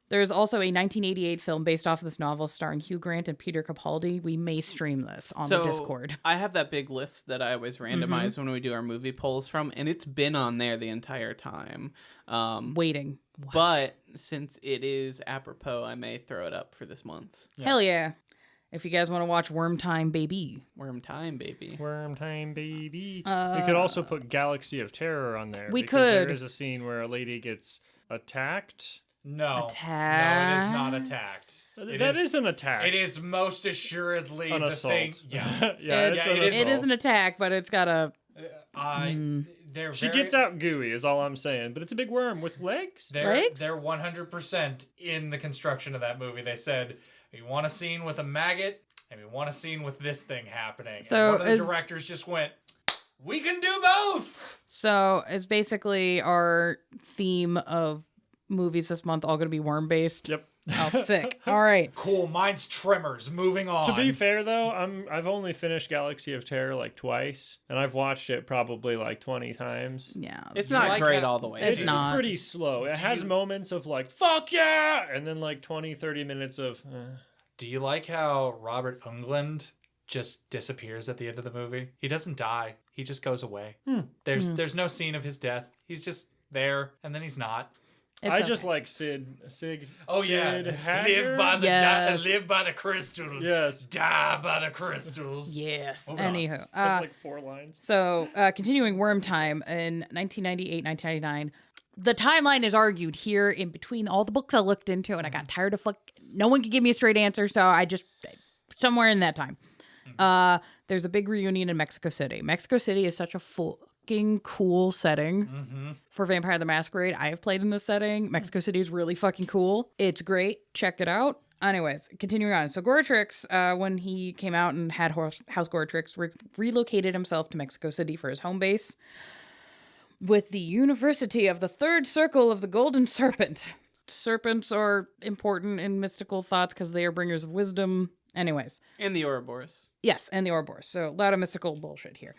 There's also a 1988 film based off of this novel starring Hugh Grant and Peter Capaldi. We may stream this on the Discord. I have that big list that I always randomize when we do our movie polls from, and it's been on there the entire time. Waiting. What? But since it is apropos, I may throw it up for this month's. Yeah. Hell yeah. If you guys want to watch Worm Time, baby. Worm time, baby. Worm time, baby. We could also put Galaxy of Terror on there. We because could. There is a scene where a lady gets attacked. No. Attacked? No, it is not attacked. That is an attack. It is most assuredly An the assault. thing. Yeah. It is an attack, but it's got a... They're She very, gets out gooey, is all I'm saying. But it's a big worm with legs. Legs? They're 100% in the construction of that movie. They said, we want a scene with a maggot, and we want a scene with this thing happening. So and one of the directors just went, we can do both! So it's basically our theme of movies this month all going to be worm-based. Yep. Oh, sick. All right. Cool, mine's Tremors. Moving on. To be fair, though, I've only finished Galaxy of Terror like twice, and I've watched it probably like 20 times. Yeah. It's Do you not like great how- all the way. It's through. not. Pretty slow. It has moments of like, fuck yeah! And then like 20, 30 minutes of... Do you like how Robert Englund just disappears at the end of the movie. He doesn't die. He just goes away. There's no scene of his death. He's just there, and then he's not. It's just okay. like Sig. Oh yeah, Sid Hager? live by the crystals. Yes. Die by the crystals. Yes. Moving on. Anywho. That's like 4 lines. So, continuing Worm Time in 1998, 1999. The timeline is argued here in between all the books I looked into, and I got tired of no one could give me a straight answer, so I just somewhere in that time. There's a big reunion in Mexico City. Mexico City is such a fucking cool setting for Vampire the Masquerade. I have played in this setting. Mexico City is really fucking cool. It's great. Check it out. Anyways, continuing on. So Goretrix, when he came out and had House Goretrix, relocated himself to Mexico City for his home base with the University of the Third Circle of the Golden Serpent. Serpents are important in mystical thoughts because they are bringers of wisdom. Anyways. And the Ouroboros. Yes, and the Ouroboros. So a lot of mystical bullshit here.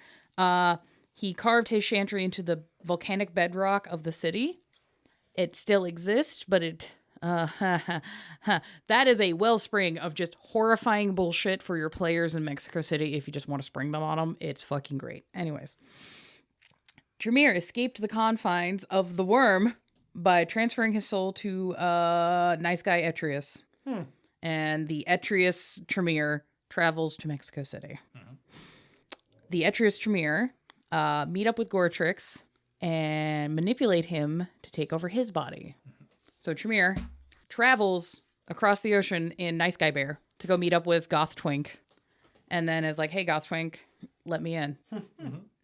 He carved his chantry into the volcanic bedrock of the city. It still exists, but it... that is a wellspring of just horrifying bullshit for your players in Mexico City if you just want to spring them on them. It's fucking great. Anyways. Tremere escaped the confines of the worm by transferring his soul to nice guy Etrius. And the Etrius Tremere travels to Mexico City. The Etrius Tremere meet up with Goretrix and manipulate him to take over his body. So Tremere travels across the ocean in Nice Guy Bear to go meet up with Goth Twink. And then is like, hey, Goth Twink, let me in.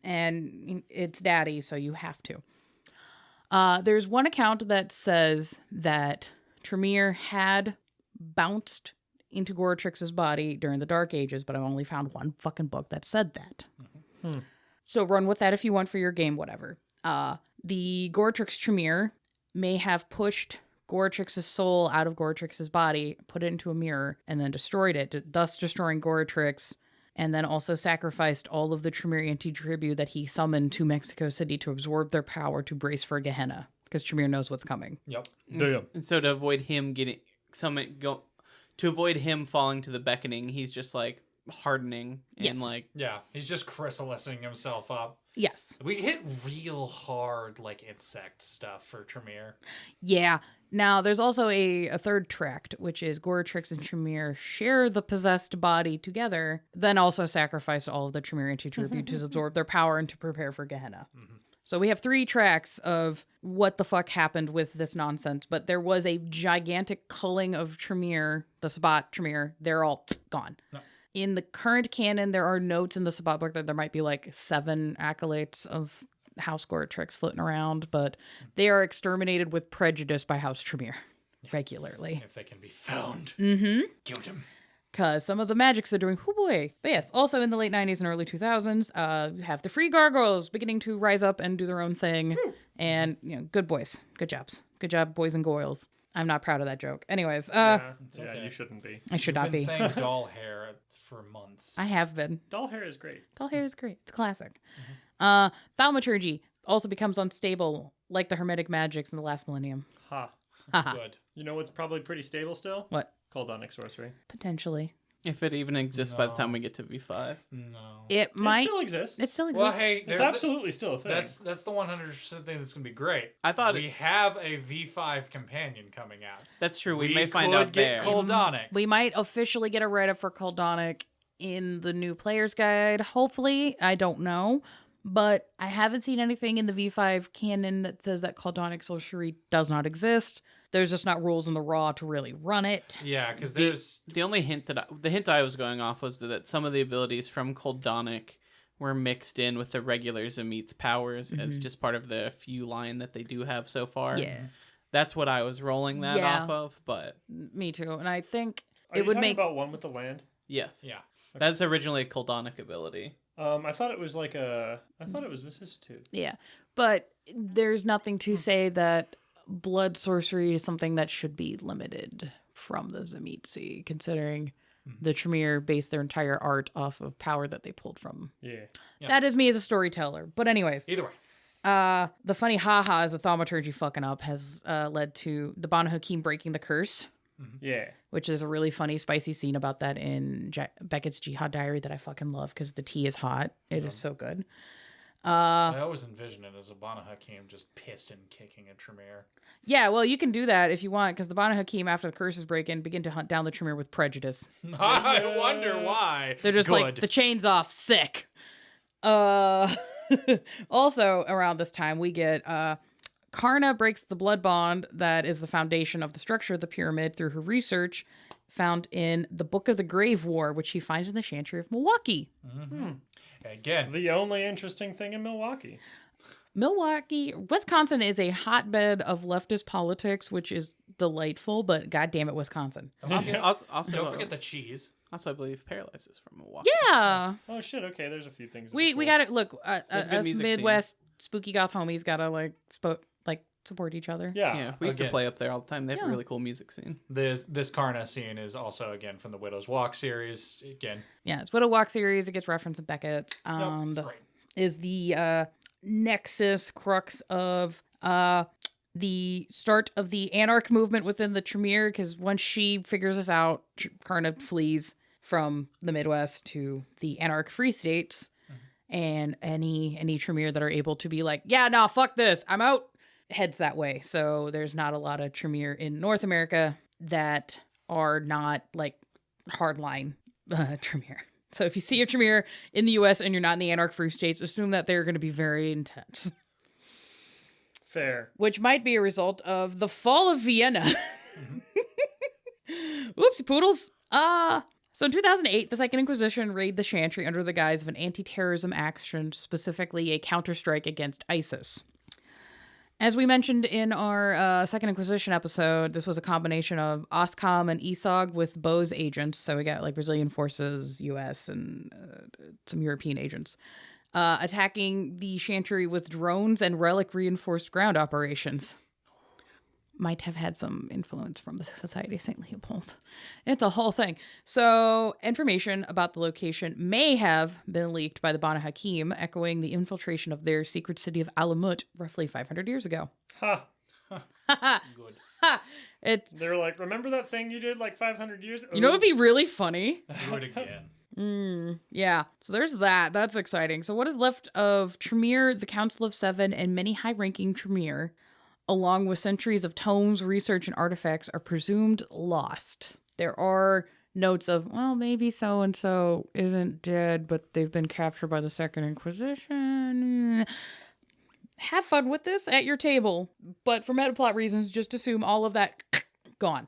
And it's daddy, so you have to. There's one account that says that Tremere had bounced into Goretrix's body during the Dark Ages, but I've only found one fucking book that said that. So run with that if you want for your game, whatever. The Goretrix Tremere may have pushed Goretrix's soul out of Goretrix's body, put it into a mirror, and then destroyed it, thus destroying Goretrix, and then also sacrificed all of the Tremere anti-tribute that he summoned to Mexico City to absorb their power to brace for Gehenna, because Tremere knows what's coming. Yep. Damn. And so to avoid him to avoid him falling to the beckoning, he's just like hardening and Yes. like Yeah, he's just chrysalising himself up. Yes. We hit real hard, like, insect stuff for Tremere. Yeah. Now, there's also a third tract, which is Goretrix and Tremere share the possessed body together, then also sacrifice all of the Tremere anti-tribute to absorb their power and to prepare for Gehenna. So we have 3 tracks of what the fuck happened with this nonsense, but there was a gigantic culling of Tremere, the Sabbat Tremere. They're all gone. No. In the current canon, there are notes in the Sabbat book that there might be like 7 acolytes of House Goretrix floating around, but they are exterminated with prejudice by House Tremere regularly. If they can be found. Kill them. Because some of the magics are doing, oh boy. But yes, also in the late 90s and early 2000s, you have the free gargoyles beginning to rise up and do their own thing. And, good boys. Good jobs. Good job, boys and goyles. I'm not proud of that joke. Anyways, Yeah, okay. you shouldn't be. I should not Been be. saying doll hair for months. I have been. Doll hair is great. Doll hair is great. It's a classic. Thaumaturgy also becomes unstable like the Hermetic magics in the last millennium. Ha. Good. You know what's probably pretty stable still? What? Caldonic sorcery. Potentially. if it even exists by the time we get to V5. No. It might. It still exists. It still exists. Well, hey, It's there's absolutely still a thing. that's the 100% thing that's going to be great. I thought we have a V5 companion coming out. that's true. We may find out there. get Coldonic. We might officially get a write-up for Caldonic in the new player's guide. Hopefully. I don't know. But I haven't seen anything in the V5 canon that says that Caldonic sorcery does not exist. There's just not rules in the raw to really run it. Yeah, because there's The only hint the hint I was going off was that some of the abilities from Coldonic were mixed in with the regular Zamit's powers as just part of the few line that they do have so far. Yeah. That's what I was rolling that Yeah. off of, but Me too. And I think Are it you would talking make... about one with the land? yes. yeah. That's originally a Coldonic ability. I thought it was like I thought it was vicissitude. Yeah. But there's nothing to say that blood sorcery is something that should be limited from the Zamitsi, considering the Tremere based their entire art off of power that they pulled from. Yeah. That is me as a storyteller. But anyways, Either way. the funny haha as a thaumaturgy fucking up has led to the Banu Hakim breaking the curse Yeah. which is a really funny, spicy scene about that in Beckett's Jihad Diary that I fucking love because the tea is hot. It is so good. I always envision it as a Banu Hakim just pissed and kicking at Tremere. Yeah, well, you can do that if you want, because the Banu Hakim, after the curses break in, begin to hunt down the Tremere with prejudice. I wonder why. They're just like, the chain's off, sick. Also, around this time, we get Karna breaks the blood bond that is the foundation of the structure of the pyramid through her research found in the Book of the Grave War, which she finds in the Chantry of Milwaukee. Again, The only interesting thing in Milwaukee. Wisconsin is a hotbed of leftist politics, which is delightful, but goddamn it, Wisconsin. Also, don't forget the cheese. Also, I believe Paralyze is from Milwaukee. Yeah. Oh shit! Okay, there's a few things. We gotta look. good Us music Midwest spooky goth homies gotta support each other. Yeah. We used to Again. play up there all the time. They have Yeah. a really cool music scene. This Karna scene is also again from the Widow's Walk series. Again, Yeah, it's Widow Walk series. It gets referenced in Beckett's. it's great. Is the nexus crux of the start of the anarch movement within the Tremere, because once she figures this out, Karna flees from the Midwest to the anarch free states, and any Tremere that are able to be like, yeah, nah, fuck this, I'm out, heads that way. So there's not a lot of Tremere in North America that are not like hardline Tremere. So if you see a Tremere in the U.S. and you're not in the anarch free states, assume that they're going to be very intense. Fair. Which might be a result of the fall of Vienna. Oopsie poodles. So in 2008, the Second Inquisition raided the Chantry under the guise of an anti-terrorism action, specifically a counterstrike against ISIS. As we mentioned in our Second Inquisition episode, this was a combination of OSCOM and ESOG with Bose agents. So we got like Brazilian forces, US, and some European agents. Attacking the Chantry with drones and relic reinforced ground operations. Might have had some influence from the Society of St. Leopold. It's a whole thing. So information about the location may have been leaked by the Banu Hakim, echoing the infiltration of their secret city of Alamut roughly 500 years ago. Ha. Good. It's, They're like, remember that thing you did like 500 years ago? you know what would be really funny? Do it again. Yeah, so there's that. That's exciting. So what is left of Tremere, the Council of Seven, and many high-ranking Tremere, along with centuries of tomes, research, and artifacts, are presumed lost. There are notes of, well, maybe so-and-so isn't dead, but they've been captured by the Second Inquisition. Have fun with this at your table. But for metaplot reasons, just assume all of that gone.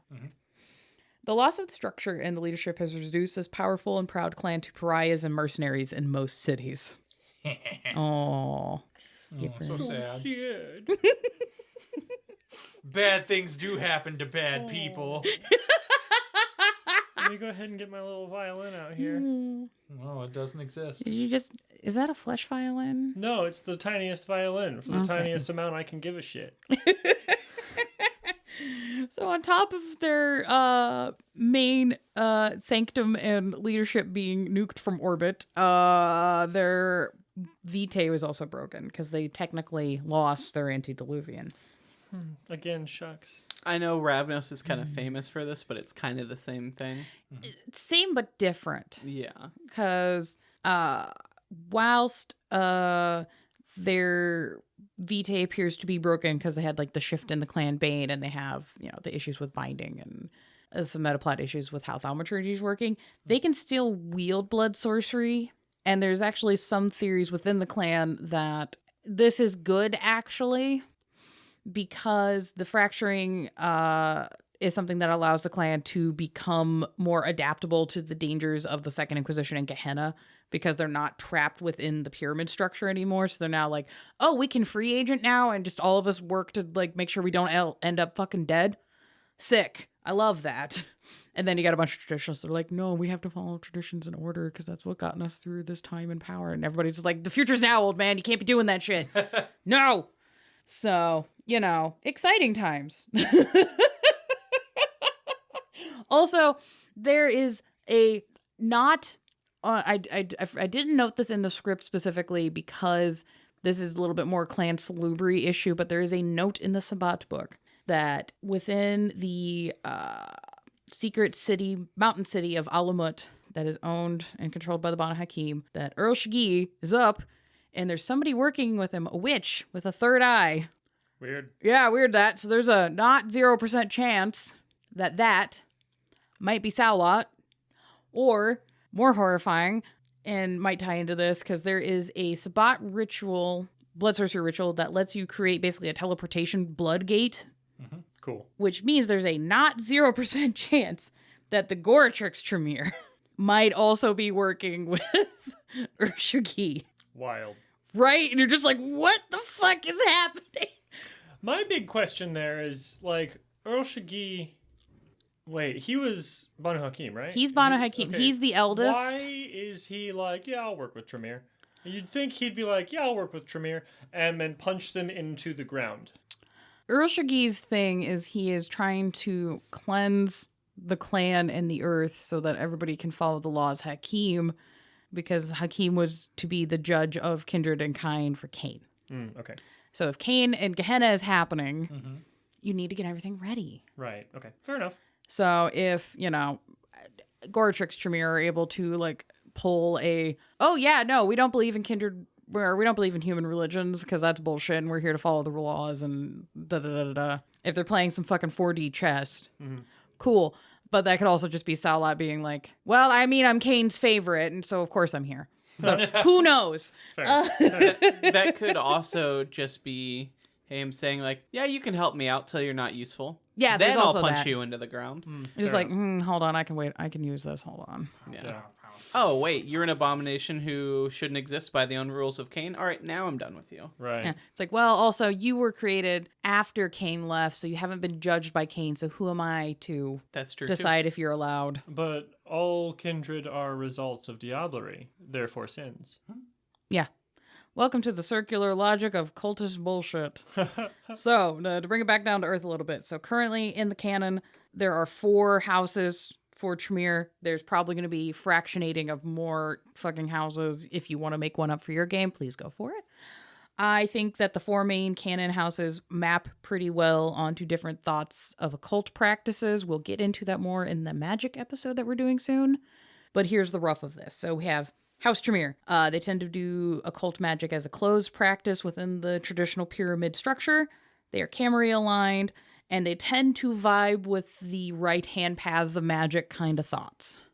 The loss of the structure and the leadership has reduced this powerful and proud clan to pariahs and mercenaries in most cities. Oh, Skipper. So sad. Bad things do happen to bad people. Let me go ahead and get my little violin out here. No, it doesn't exist. Did you just... Is that a flesh violin? No, it's the tiniest violin for the tiniest amount I can give a shit. So on top of their main sanctum and leadership being nuked from orbit, their vitae was also broken because they technically lost their antediluvian. Again, shucks. I know Ravnos is kind of famous for this, but it's kind of the same thing. Same but different. Yeah. Because whilst their vitae appears to be broken because they had like the shift in the clan bane and they have, you know, the issues with binding and some metaplot issues with how thaumaturgy is working, they can still wield blood sorcery. And there's actually some theories within the clan that this is good actually, because the fracturing is something that allows the clan to become more adaptable to the dangers of the Second Inquisition and Gehenna, because they're not trapped within the pyramid structure anymore. So they're now like, oh, we can free agent now and just all of us work to like make sure we don't end up fucking dead. Sick. I love that. And then you got a bunch of traditionalists that are like, no, we have to follow traditions in order because that's what gotten us through this time and power. And everybody's just like, the future's now, old man. You can't be doing that shit. No. So, you know, exciting times. Also, there is a not... I didn't note this in the script specifically because this is a little bit more clan salubri issue, but there is a note in the Sabbat book that within the secret city, mountain city of Alamut that is owned and controlled by the Banu Hakim, that Earl Shagi is up, and there's somebody working with him, a witch with a third eye. Weird. Yeah, weird that. So there's a not 0% chance that might be Salwat, or more horrifying, and might tie into this, because there is a Sabbat ritual, blood sorcery ritual, that lets you create basically a teleportation blood gate. Cool. Which means there's a not 0% chance that the Goratrix Tremere might also be working with Urshagi. Wild. Right? And you're just like, what the fuck is happening? My big question there is, like, Earl Shagi... Wait, he was Banu Hakim, right? He's Banu Hakim. Okay. He's the eldest. Why is he like, yeah, I'll work with Tremere? You'd think he'd be like, yeah, I'll work with Tremere, and then punch them into the ground. Urshagi's thing is he is trying to cleanse the clan and the earth so that everybody can follow the laws Hakim, because Hakim was to be the judge of kindred and kind for Cain. Okay. So if Cain and Gehenna is happening, you need to get everything ready. Right. Okay. Fair enough. So if, Goratrix Tremere are able to, like, pull a, oh, yeah, no, we don't believe in kindred, or we don't believe in human religions because that's bullshit and we're here to follow the laws and da-da-da-da-da. If they're playing some fucking 4D chess, cool. But that could also just be Salat being like, well, I mean, I'm Cain's favorite, and so of course I'm here. So who knows? Fair. That could also just be him saying like, yeah, you can help me out till you're not useful. Yeah, then there's I'll also punch that. you into the ground. Just like, hold on, I can wait. I can use this. Hold on. Yeah. Oh, wait, you're an abomination who shouldn't exist by the own rules of Cain? All right, now I'm done with you. Right. Yeah. It's like, well, also, you were created after Cain left, so you haven't been judged by Cain, so who am I to That's true. decide if you're allowed? But all kindred are results of diablerie, therefore sins. Yeah. Welcome to the circular logic of cultist bullshit. So, to bring it back down to earth a little bit. So, currently in the canon, there are 4 houses for Tremere. There's probably going to be fractionating of more fucking houses. If you want to make one up for your game, please go for it. I think that the 4 main canon houses map pretty well onto different thoughts of occult practices. We'll get into that more in the magic episode that we're doing soon. But here's the rough of this. So we have House Tremere. They tend to do occult magic as a closed practice within the traditional pyramid structure. They are Camarilla aligned, and they tend to vibe with the right-hand paths of magic kind of thoughts.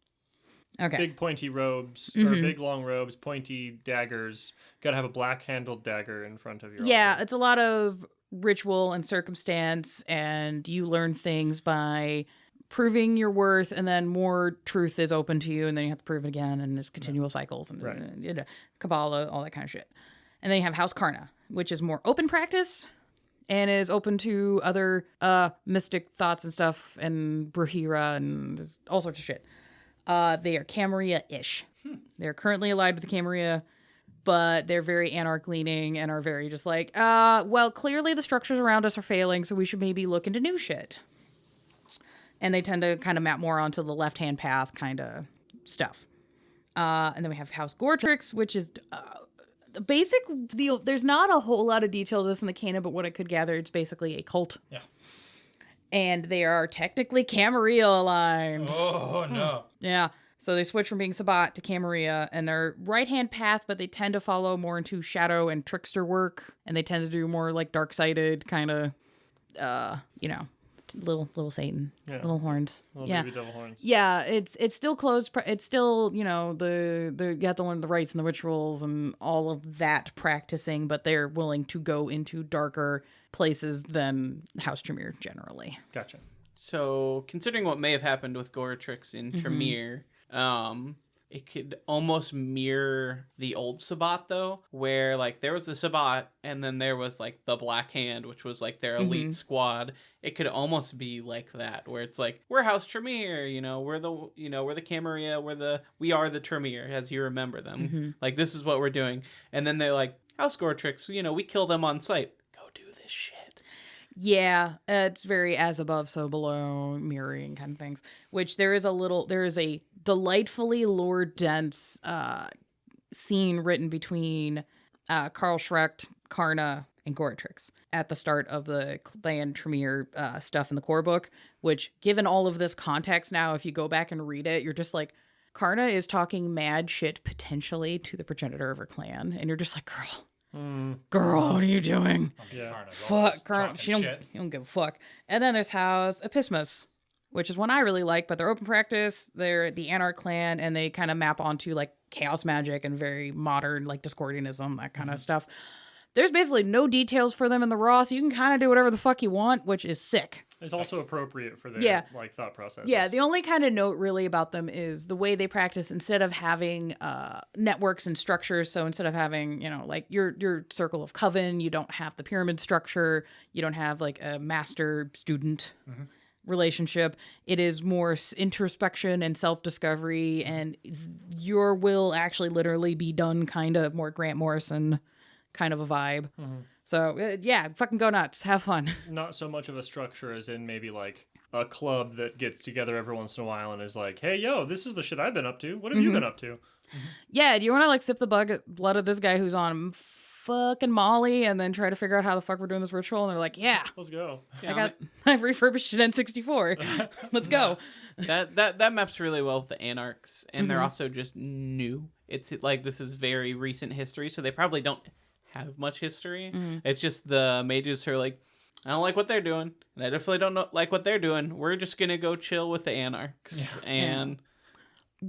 Okay. Big pointy robes, or big long robes, pointy daggers. Gotta have a black-handled dagger in front of your altar. It's a lot of ritual and circumstance, and you learn things by proving your worth, and then more truth is open to you, and then you have to prove it again, and it's continual cycles, and Kabbalah, all that kind of shit. And then you have House Karna, which is more open practice, and is open to other mystic thoughts and stuff, and Brahira, and all sorts of shit. They are Camarilla-ish. They're currently allied with the Camarilla, but they're very anarch-leaning and are very just like, well, clearly the structures around us are failing, so we should maybe look into new shit. And they tend to kind of map more onto the left-hand path kind of stuff. And then we have House Goratrix, which is the basic deal. There's not a whole lot of detail to this in the canon, but what I could gather, it's basically a cult. Yeah. And they are technically Camarilla aligned. Oh, no. Yeah. So they switch from being Sabbat to Camarilla, and they're right-hand path, but they tend to follow more into shadow and trickster work, and they tend to do more like dark-sided kind of, little Satan, little horns. Little baby devil horns. Yeah, it's still closed. It's still, you have to learn the rites and the rituals and all of that practicing, but they're willing to go into darker places than House Tremere generally. Gotcha. So, considering what may have happened with Goratrix in Tremere, it could almost mirror the old Sabbat, though, where, like, there was the Sabbat, and then there was, like, the Black Hand, which was, like, their elite squad. It could almost be like that, where it's like, we're House Tremere, we're the Camarilla, we are the Tremere, as you remember them. Like, this is what we're doing. And then they're like, House Goratrix, we kill them on sight. Go do this shit. Yeah, it's very as above, so below, mirroring kind of things. Which there is a delightfully lore-dense scene written between Karl Schrecht, Karna, and Goratrix at the start of the clan Tremere stuff in the core book, which, given all of this context now, if you go back and read it, you're just like, Karna is talking mad shit potentially to the progenitor of her clan, and you're just like, girl, what are you doing? Fuck, Karna, she don't give a fuck. And then there's House Epismus, which is one I really like, but they're open practice. They're the Anarch clan, and they kind of map onto like chaos magic and very modern like Discordianism, that kind of stuff. There's basically no details for them in the raw, so you can kind of do whatever the fuck you want, which is sick. It's also appropriate for their like thought process. Yeah, the only kind of note really about them is the way they practice. Instead of having networks and structures, so instead of having, you know, like your circle of coven, you don't have the pyramid structure, you don't have like a master-student relationship. It is more introspection and self-discovery, and your will actually literally be done, kind of more Grant Morrison kind of a vibe. So, yeah, fucking go nuts. Have fun. Not so much of a structure as in maybe like a club that gets together every once in a while and is like, hey, yo, this is the shit I've been up to. What have you been up to? Yeah, do you want to like sip the blood of this guy who's on fucking Molly and then try to figure out how the fuck we're doing this ritual? And they're like, yeah. Let's go. I've refurbished an N64. Let's go. That maps really well with the Anarchs, and they're also just new. It's like this is very recent history, so they probably don't have much history. It's just the mages who are like, I don't like what they're doing, and I definitely don't like what they're doing. We're just gonna go chill with the Anarchs.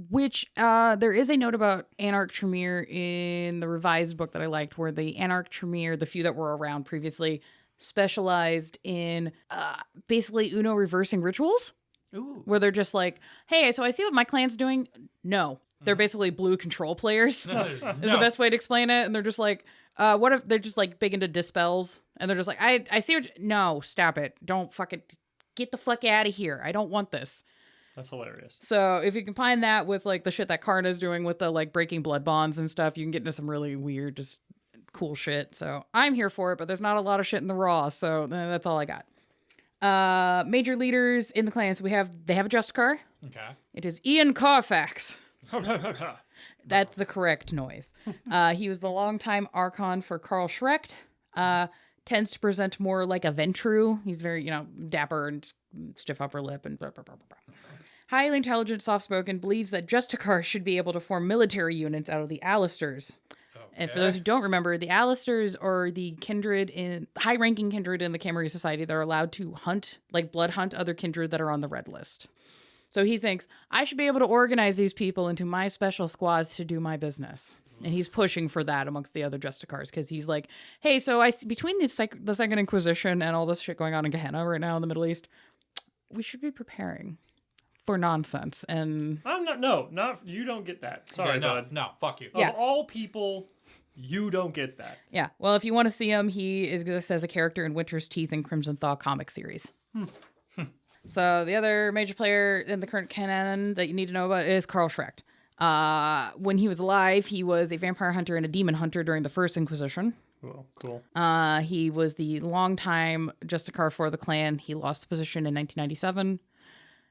Which there is a note about Anarch Tremere in the revised book that I liked, where the Anarch Tremere, the few that were around previously, specialized in basically Uno reversing rituals. Ooh. Where they're just like, hey, so I see what my clan's doing. No, they're basically blue control players. Is the best way to explain it. And they're just like, what if they're just like big into dispels, and they're just like, I see what, no, stop it. Don't fucking get the fuck out of here. I don't want this. That's hilarious. So if you combine that with like the shit that Karna's doing with the like breaking blood bonds and stuff, you can get into some really weird, just cool shit. So I'm here for it, but there's not a lot of shit in the raw. So that's all I got. Major leaders in the clan. So they have a Justicar. Okay. It is Ian Carfax. That's the correct noise. He was the longtime Archon for Karl Schrecht. Tends to present more like a Ventru. He's very, you know, dapper and stiff upper lip and blah, blah, blah, blah, blah. Highly intelligent, soft-spoken, believes that Justicars should be able to form military units out of the Alisters. Okay. And for those who don't remember, the Alisters are the high-ranking kindred in the Camarilla Society that are allowed to hunt, like blood hunt other kindred that are on the red list. So he thinks, I should be able to organize these people into my special squads to do my business. And he's pushing for that amongst the other Justicars, because he's like, hey, so I see between the Second Inquisition and all this shit going on in Gehenna right now in the Middle East, we should be preparing for nonsense. And I'm not you don't get that. Sorry, bud. No, fuck you. Of all people, you don't get that. Yeah. Well, if you want to see him, he exists as a character in Winter's Teeth and Crimson Thaw comic series. So the other major player in the current canon that you need to know about is Karl Schrecht. When he was alive, he was a vampire hunter and a demon hunter during the First Inquisition. Cool. He was the longtime Justicar for the clan. He lost the position in 1997.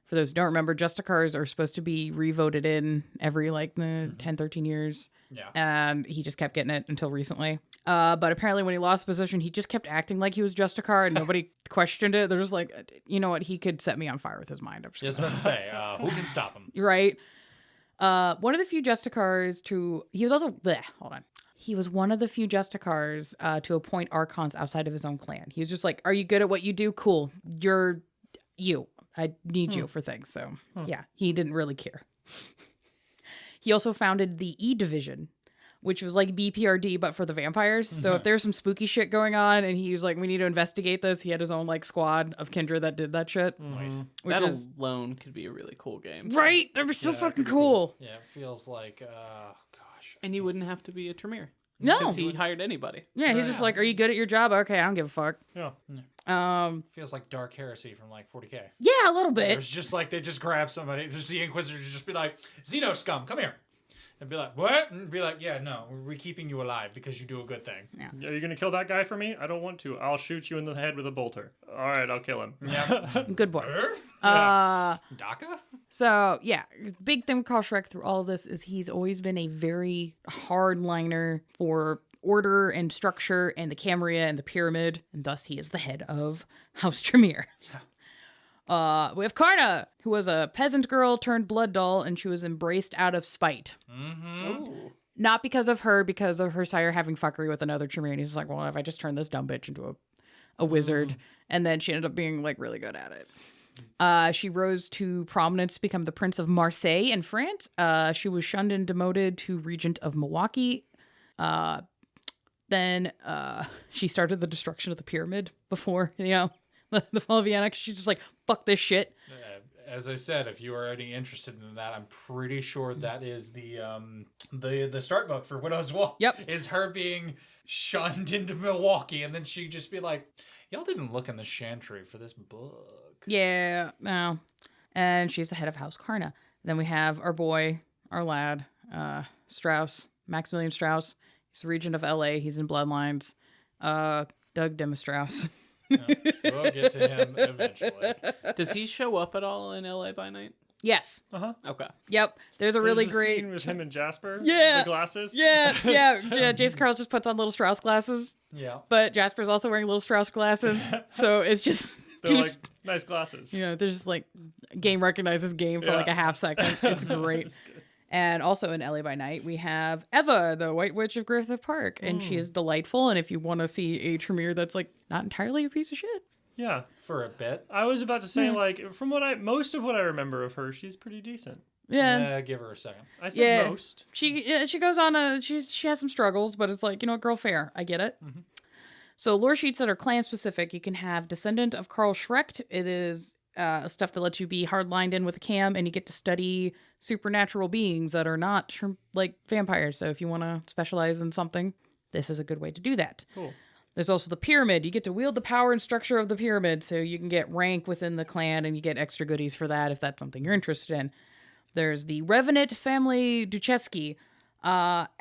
For those who don't remember, Justicars are supposed to be re-voted in every 10, 13 years. Yeah. And he just kept getting it until recently. But apparently when he lost the position, he just kept acting like he was Justicar and nobody questioned it. They're just like, you know what? He could set me on fire with his mind. I'm just I was about to say, who can stop him? Right. One of the few Justicars he was also, hold on. He was one of the few Justicars to appoint Archons outside of his own clan. He was just like, are you good at what you do? Cool. You're you. I need you for things. So yeah, he didn't really care. He also founded the E Division, which was like BPRD, but for the vampires. So if there's some spooky shit going on and he's like, we need to investigate this, he had his own like squad of kindred that did that shit. Nice. That alone could be a really cool game. Right? That was so fucking cool. Yeah, it feels like, gosh. And you wouldn't have to be a Tremere. No. Because he hired anybody. Yeah, he's just like, are you good at your job? Okay, I don't give a fuck. Yeah. Feels like Dark Heresy from like 40K. Yeah, a little bit. It's just like they just grab somebody. Just the Inquisitors just be like, Xeno scum, come here. And be like, what? And be like, yeah, no, we're keeping you alive because you do a good thing. Yeah. Are you going to kill that guy for me? I don't want to. I'll shoot you in the head with a bolter. All right, I'll kill him. Yeah. Good boy. DACA? So, yeah, big thing with Karl Schrecht through all of this is he's always been a very hardliner for order and structure and the Camarilla and the pyramid, and thus he is the head of House Tremere. We have Karna, who was a peasant girl turned blood doll, and she was embraced out of spite. Ooh. Not because of her sire having fuckery with another Tremere, and he's like, well, if I just turn this dumb bitch into a wizard, and then she ended up being like really good at it. She rose to prominence to become the Prince of Marseille in France. She was shunned and demoted to Regent of Milwaukee. Then she started the destruction of the pyramid before, the fall of Vienna. She's just like, fuck this shit. As I said, if you are already interested in that, I'm pretty sure that is the start book for Widow's Walk. Yep. Is her being shunned into Milwaukee, and then she'd just be like, y'all didn't look in the chantry for this book. Yeah, no. And she's the head of House Karna. Then we have our boy, our lad, Strauss, Maximilian Strauss. He's the regent of LA. He's in Bloodlines. Doug Demostrauss. We'll get to him eventually. Does he show up at all in LA by night? Yes. Okay. Yep. There's a really There's great scene with him and Jasper. Yeah. The glasses. Yeah. Jason Carl just puts on little Strauss glasses, Yeah. but Jasper's also wearing little Strauss glasses. So it's just They're like nice glasses. they're just like game recognizes game for like a half second. It's great. And also in LA by Night, we have Eva, the White Witch of Griffith Park. And she is delightful. And if you want to see a Tremere that's like not entirely a piece of shit. Yeah. For a bit. I was about to say, like, from most of what I remember of her, she's pretty decent. Yeah. Give her a second. I said most. She goes on she has some struggles, but it's like, girl, fair. I get it. Mm-hmm. So lore sheets that are clan specific, you can have Descendant of Karl Schrecht. It is stuff that lets you be hard-lined in with a cam, and you get to study supernatural beings that are not like vampires. So if you want to specialize in something, this is a good way to do that. Cool. There's also the pyramid. You get to wield the power and structure of the pyramid, so you can get rank within the clan, and you get extra goodies for that if that's something you're interested in. There's the Revenant family Duchesky.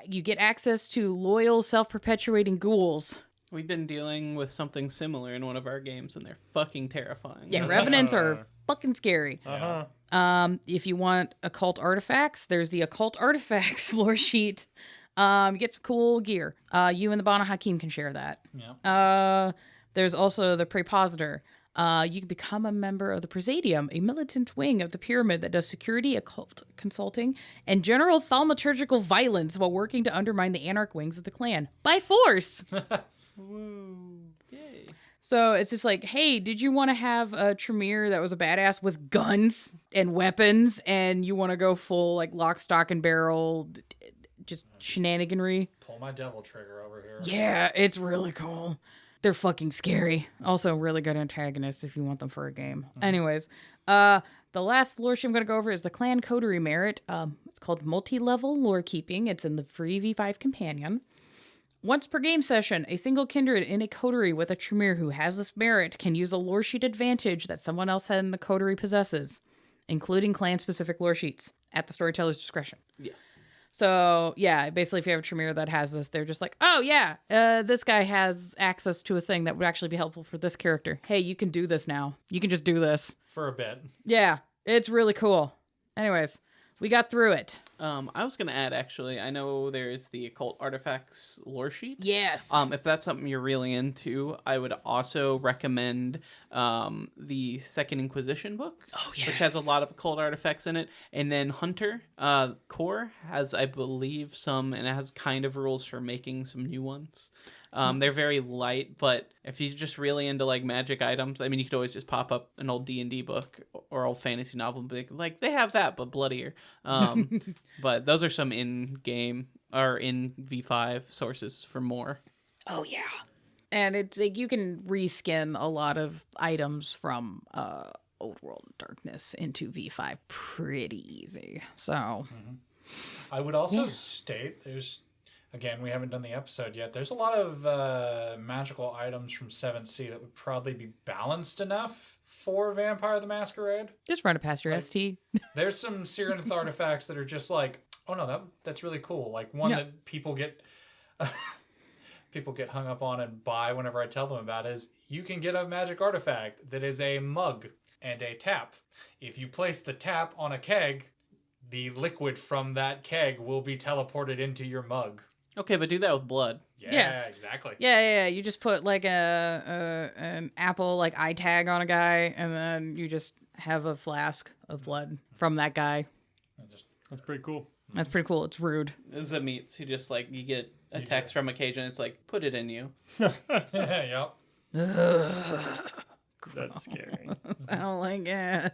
You get access to loyal, self-perpetuating ghouls. We've been dealing with something similar in one of our games, and they're fucking terrifying. Yeah, Revenants are fucking scary. If you want occult artifacts, there's the occult artifacts lore sheet. You get some cool gear. You and the Bana Hakim can share that. Yeah. There's also the Prepositor. You can become a member of the Presidium, a militant wing of the pyramid that does security, occult consulting, and general thaumaturgical violence while working to undermine the anarch wings of the clan by force. Woo. Yay. So it's just like, hey, did you want to have a Tremere that was a badass with guns and weapons, and you want to go full like lock, stock, and barrel, just shenaniganry? Pull my devil trigger over here. Yeah, it's really cool. They're fucking scary. Also, really good antagonists if you want them for a game. Anyways, the last lore sheet I'm going to go over is the Clan Coterie Merit. It's called Multi-Level Lore Keeping. It's in the free V5 Companion. Once per game session, a single kindred in a coterie with a Tremere who has this merit can use a lore sheet advantage that someone else in the coterie possesses, including clan-specific lore sheets, at the storyteller's discretion. Yes. So, yeah, basically if you have a Tremere that has this, they're just like, oh, yeah, this guy has access to a thing that would actually be helpful for this character. Hey, you can do this now. You can just do this. For a bit. Yeah, it's really cool. Anyways, we got through it. I was going to add, actually, I know there's the Occult Artifacts lore sheet. Yes. If that's something you're really into, I would also recommend the Second Inquisition book. Oh, yes. Which has a lot of occult artifacts in it. And then Hunter Core has, I believe, some, and it has kind of rules for making some new ones. They're very light, but if you're just really into like magic items, I mean, you could always just pop up an old D&D book or old fantasy novel and be like, they have that, but bloodier. But those are some in-game or in V5 sources for more. Oh, yeah. And it's like you can reskin a lot of items from Old World of Darkness into V5 pretty easy. So I would also state again, we haven't done the episode yet. There's a lot of magical items from 7th Sea that would probably be balanced enough for Vampire the Masquerade. just run it past your ST. There's some Cyranoth artifacts that are just like, oh no, that's really cool. Like one that people get hung up on and buy whenever I tell them about is you can get a magic artifact that is a mug and a tap. If you place the tap on a keg, the liquid from that keg will be teleported into your mug. Okay, but do that with blood. Yeah. Exactly. Yeah. You just put like an Apple like eye tag on a guy, and then you just have a flask of blood from that guy. That's pretty cool. That's pretty cool. It's rude. This is a meats who just like you get a text from occasion. It's like put it in you. Yep. That's scary. I don't like it.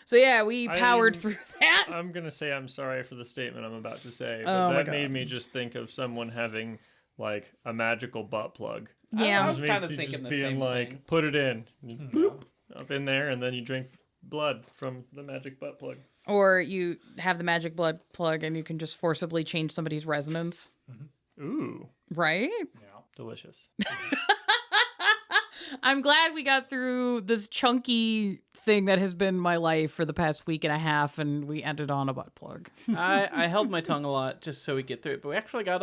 So yeah, we powered through that. I'm gonna say I'm sorry for the statement I'm about to say, Oh but my that made me just think of someone having like a magical butt plug. Yeah. I was kind of Just thinking the being same like, thing. put it in, boop, up in there, and then you drink blood from the magic butt plug. Or you have the magic blood plug and you can just forcibly change somebody's resonance. Ooh, Right? Yeah. delicious. I'm glad we got through this chunky thing that has been my life for the past week and a half, and we ended on a butt plug. I held my tongue a lot just so we get through it, but we actually got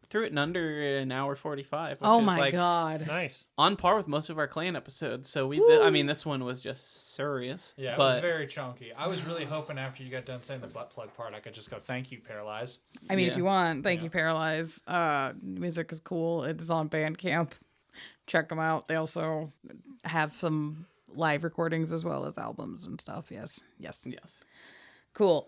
through it in under an hour 45. Which Oh is my like god. Nice. on par with most of our clan episodes. So I mean, this one was just serious. Yeah, it but was very chunky. I was really hoping after you got done saying the butt plug part, I could just go, thank you, Paralyze. I mean, Yeah. if you want, thank you, Paralyze. Music is cool. It is on Bandcamp. Check them out. They also have some live recordings as well as albums and stuff. Yes. Cool.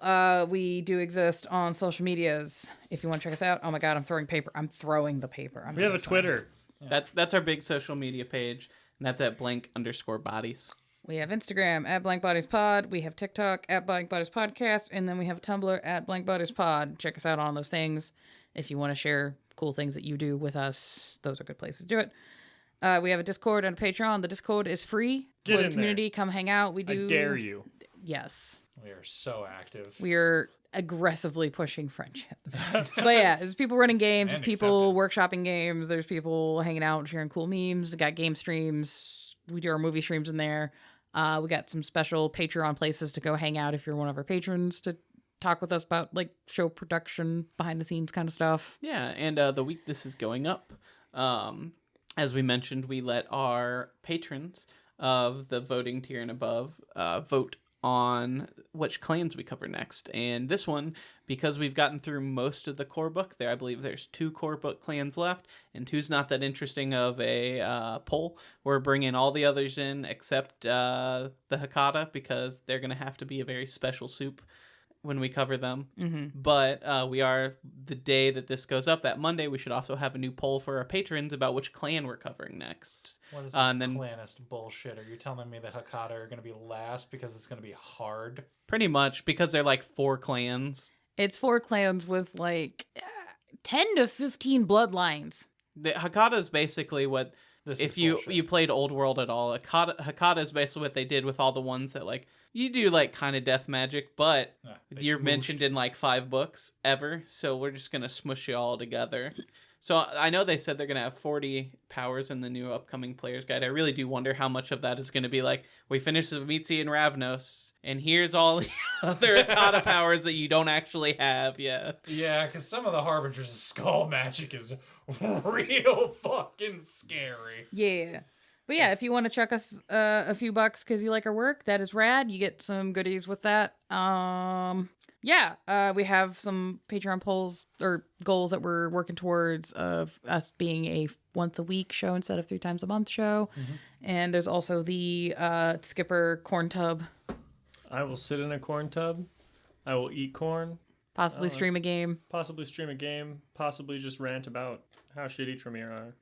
We do exist on social medias. If you want to check us out. Oh my god, I'm throwing paper. I'm throwing the paper. We have a Twitter. that's our big social media page, and that's at _bodies. We have Instagram at blankbodiespod. We have TikTok at blankbodiespodcast, and then we have Tumblr at blankbodiespod. Check us out on those things. If you want to share cool things that you do with us, those are good places to do it. We have a Discord and a Patreon. The Discord is free Get for the in community. Come hang out. We do. I dare you. Yes, We are so active. we are aggressively pushing friendship. But yeah, there's people running games. And There's people acceptance. workshopping games. There's people hanging out, sharing cool memes. We got game streams. We do our movie streams in there. We got some special Patreon places to go hang out if you're one of our patrons to talk with us about like show production, behind the scenes kind of stuff. Yeah, and the week this is going up, as we mentioned, we let our patrons of the voting tier and above vote on which clans we cover next. And this one, because we've gotten through most of the core book, I believe there's 2 core book clans left, and 2's not that interesting of a poll. We're bringing all the others in except the Hakata, because they're going to have to be a very special soup when we cover them. But we are, the day that this goes up, that Monday, we should also have a new poll for our patrons about which clan we're covering next. What is this and then clanist bullshit? Are you telling me the Hakata are going to be last because it's going to be hard? pretty much, because they're like 4 clans, It's 4 clans with like 10 to 15 bloodlines. the Hakata is basically what, This if is you bullshit. played Old World at all, Hakata is basically what they did with all the ones that like you do like kind of death magic, but Yeah, they you're flooshed. mentioned in like 5 books ever, so we're just gonna smush you all together. So I know they said they're gonna have 40 powers in the new upcoming players guide. I really do wonder how much of that is gonna be like, we finished Mitzi and Ravnos, and here's all the other Hakata powers that you don't actually have yet. Yeah, because some of the Harbingers of Skull magic is real fucking scary. Yeah. But yeah, if you want to chuck us a few bucks because you like our work, that is rad. You get some goodies with that. We have some Patreon polls or goals that we're working towards of us being a once a week show instead of 3 times a month show. And there's also the Skipper corn tub, I will sit in a corn tub. I will eat corn. possibly stream a game. Possibly stream a game. Possibly just rant about how shitty Tremere are.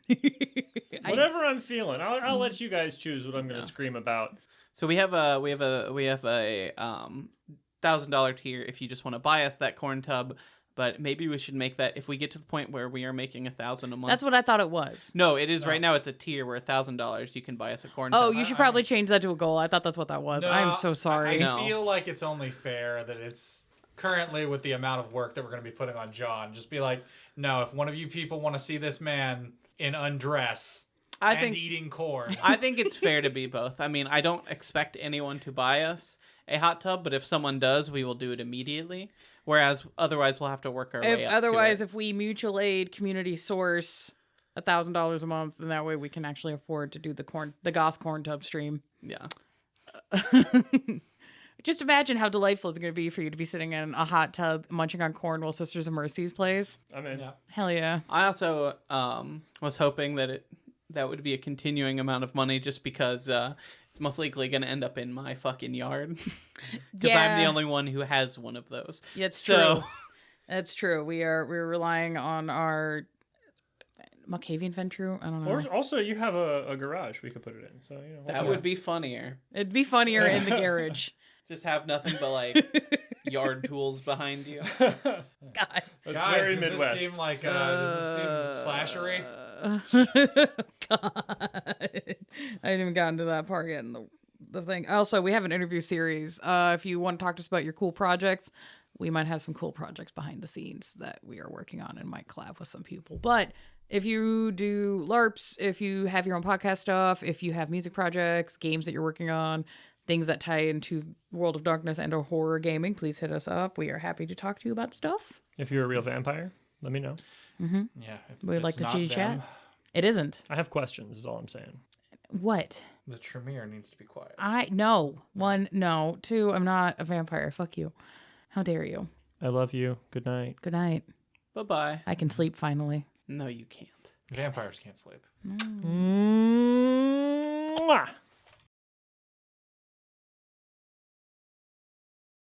Whatever I'm feeling, I'll let you guys choose what I'm going to scream about. So we have a $1,000 tier if you just want to buy us that corn tub, but maybe we should make that if we get to the point where we are making $1,000 a month. That's what I thought it was. No, it is right now. It's a tier where $1,000 you can buy us a corn Oh, tub. you should probably change that to a goal. I thought that's what that was. No, I'm so sorry. I No. feel like it's only fair that it's currently with the amount of work that we're going to be putting on John. Just be like, no, if one of you people want to see this man in undress I and think eating corn. I think it's fair to be both. I mean, I don't expect anyone to buy us a hot tub, but if someone does, we will do it immediately. Whereas otherwise, we'll have to work our way up. Otherwise, to it. if we mutual aid community source $1,000 a month, then that way we can actually afford to do the goth corn tub stream. Yeah. Just imagine how delightful it's going to be for you to be sitting in a hot tub munching on corn while Sisters of Mercy's plays. I'm in. Yeah. Hell yeah. I also was hoping that would be a continuing amount of money just because it's most likely going to end up in my fucking yard. Because I'm the only one who has one of those. Yeah, it's true. That's true. We're relying on our Malkavian Ventru. I don't know. Or also, you have a garage we could put it in. So That would be funnier. It'd be funnier in the garage. Just have nothing but like yard tools behind you. God. That's Guys, very does Midwest. this seem like does this seem slashery? God. I haven't even gotten to that part yet in the thing. Also, we have an interview series. If you want to talk to us about your cool projects, we might have some cool projects behind the scenes that we are working on and might collab with some people. But if you do LARPs, if you have your own podcast stuff, if you have music projects, games that you're working on, things that tie into World of Darkness and or horror gaming, please hit us up. We are happy to talk to you about stuff. If you're a real vampire, let me know. Mm-hmm. Yeah. If We'd like it's to not chitty chat. them, It isn't. I have questions, is all I'm saying. What? the Tremere needs to be quiet. No. One, no. Two, I'm not a vampire. Fuck you. How dare you? I love you. Good night. Good night. Bye-bye. I can sleep finally. No, you can't. Vampires can't sleep. Mwah!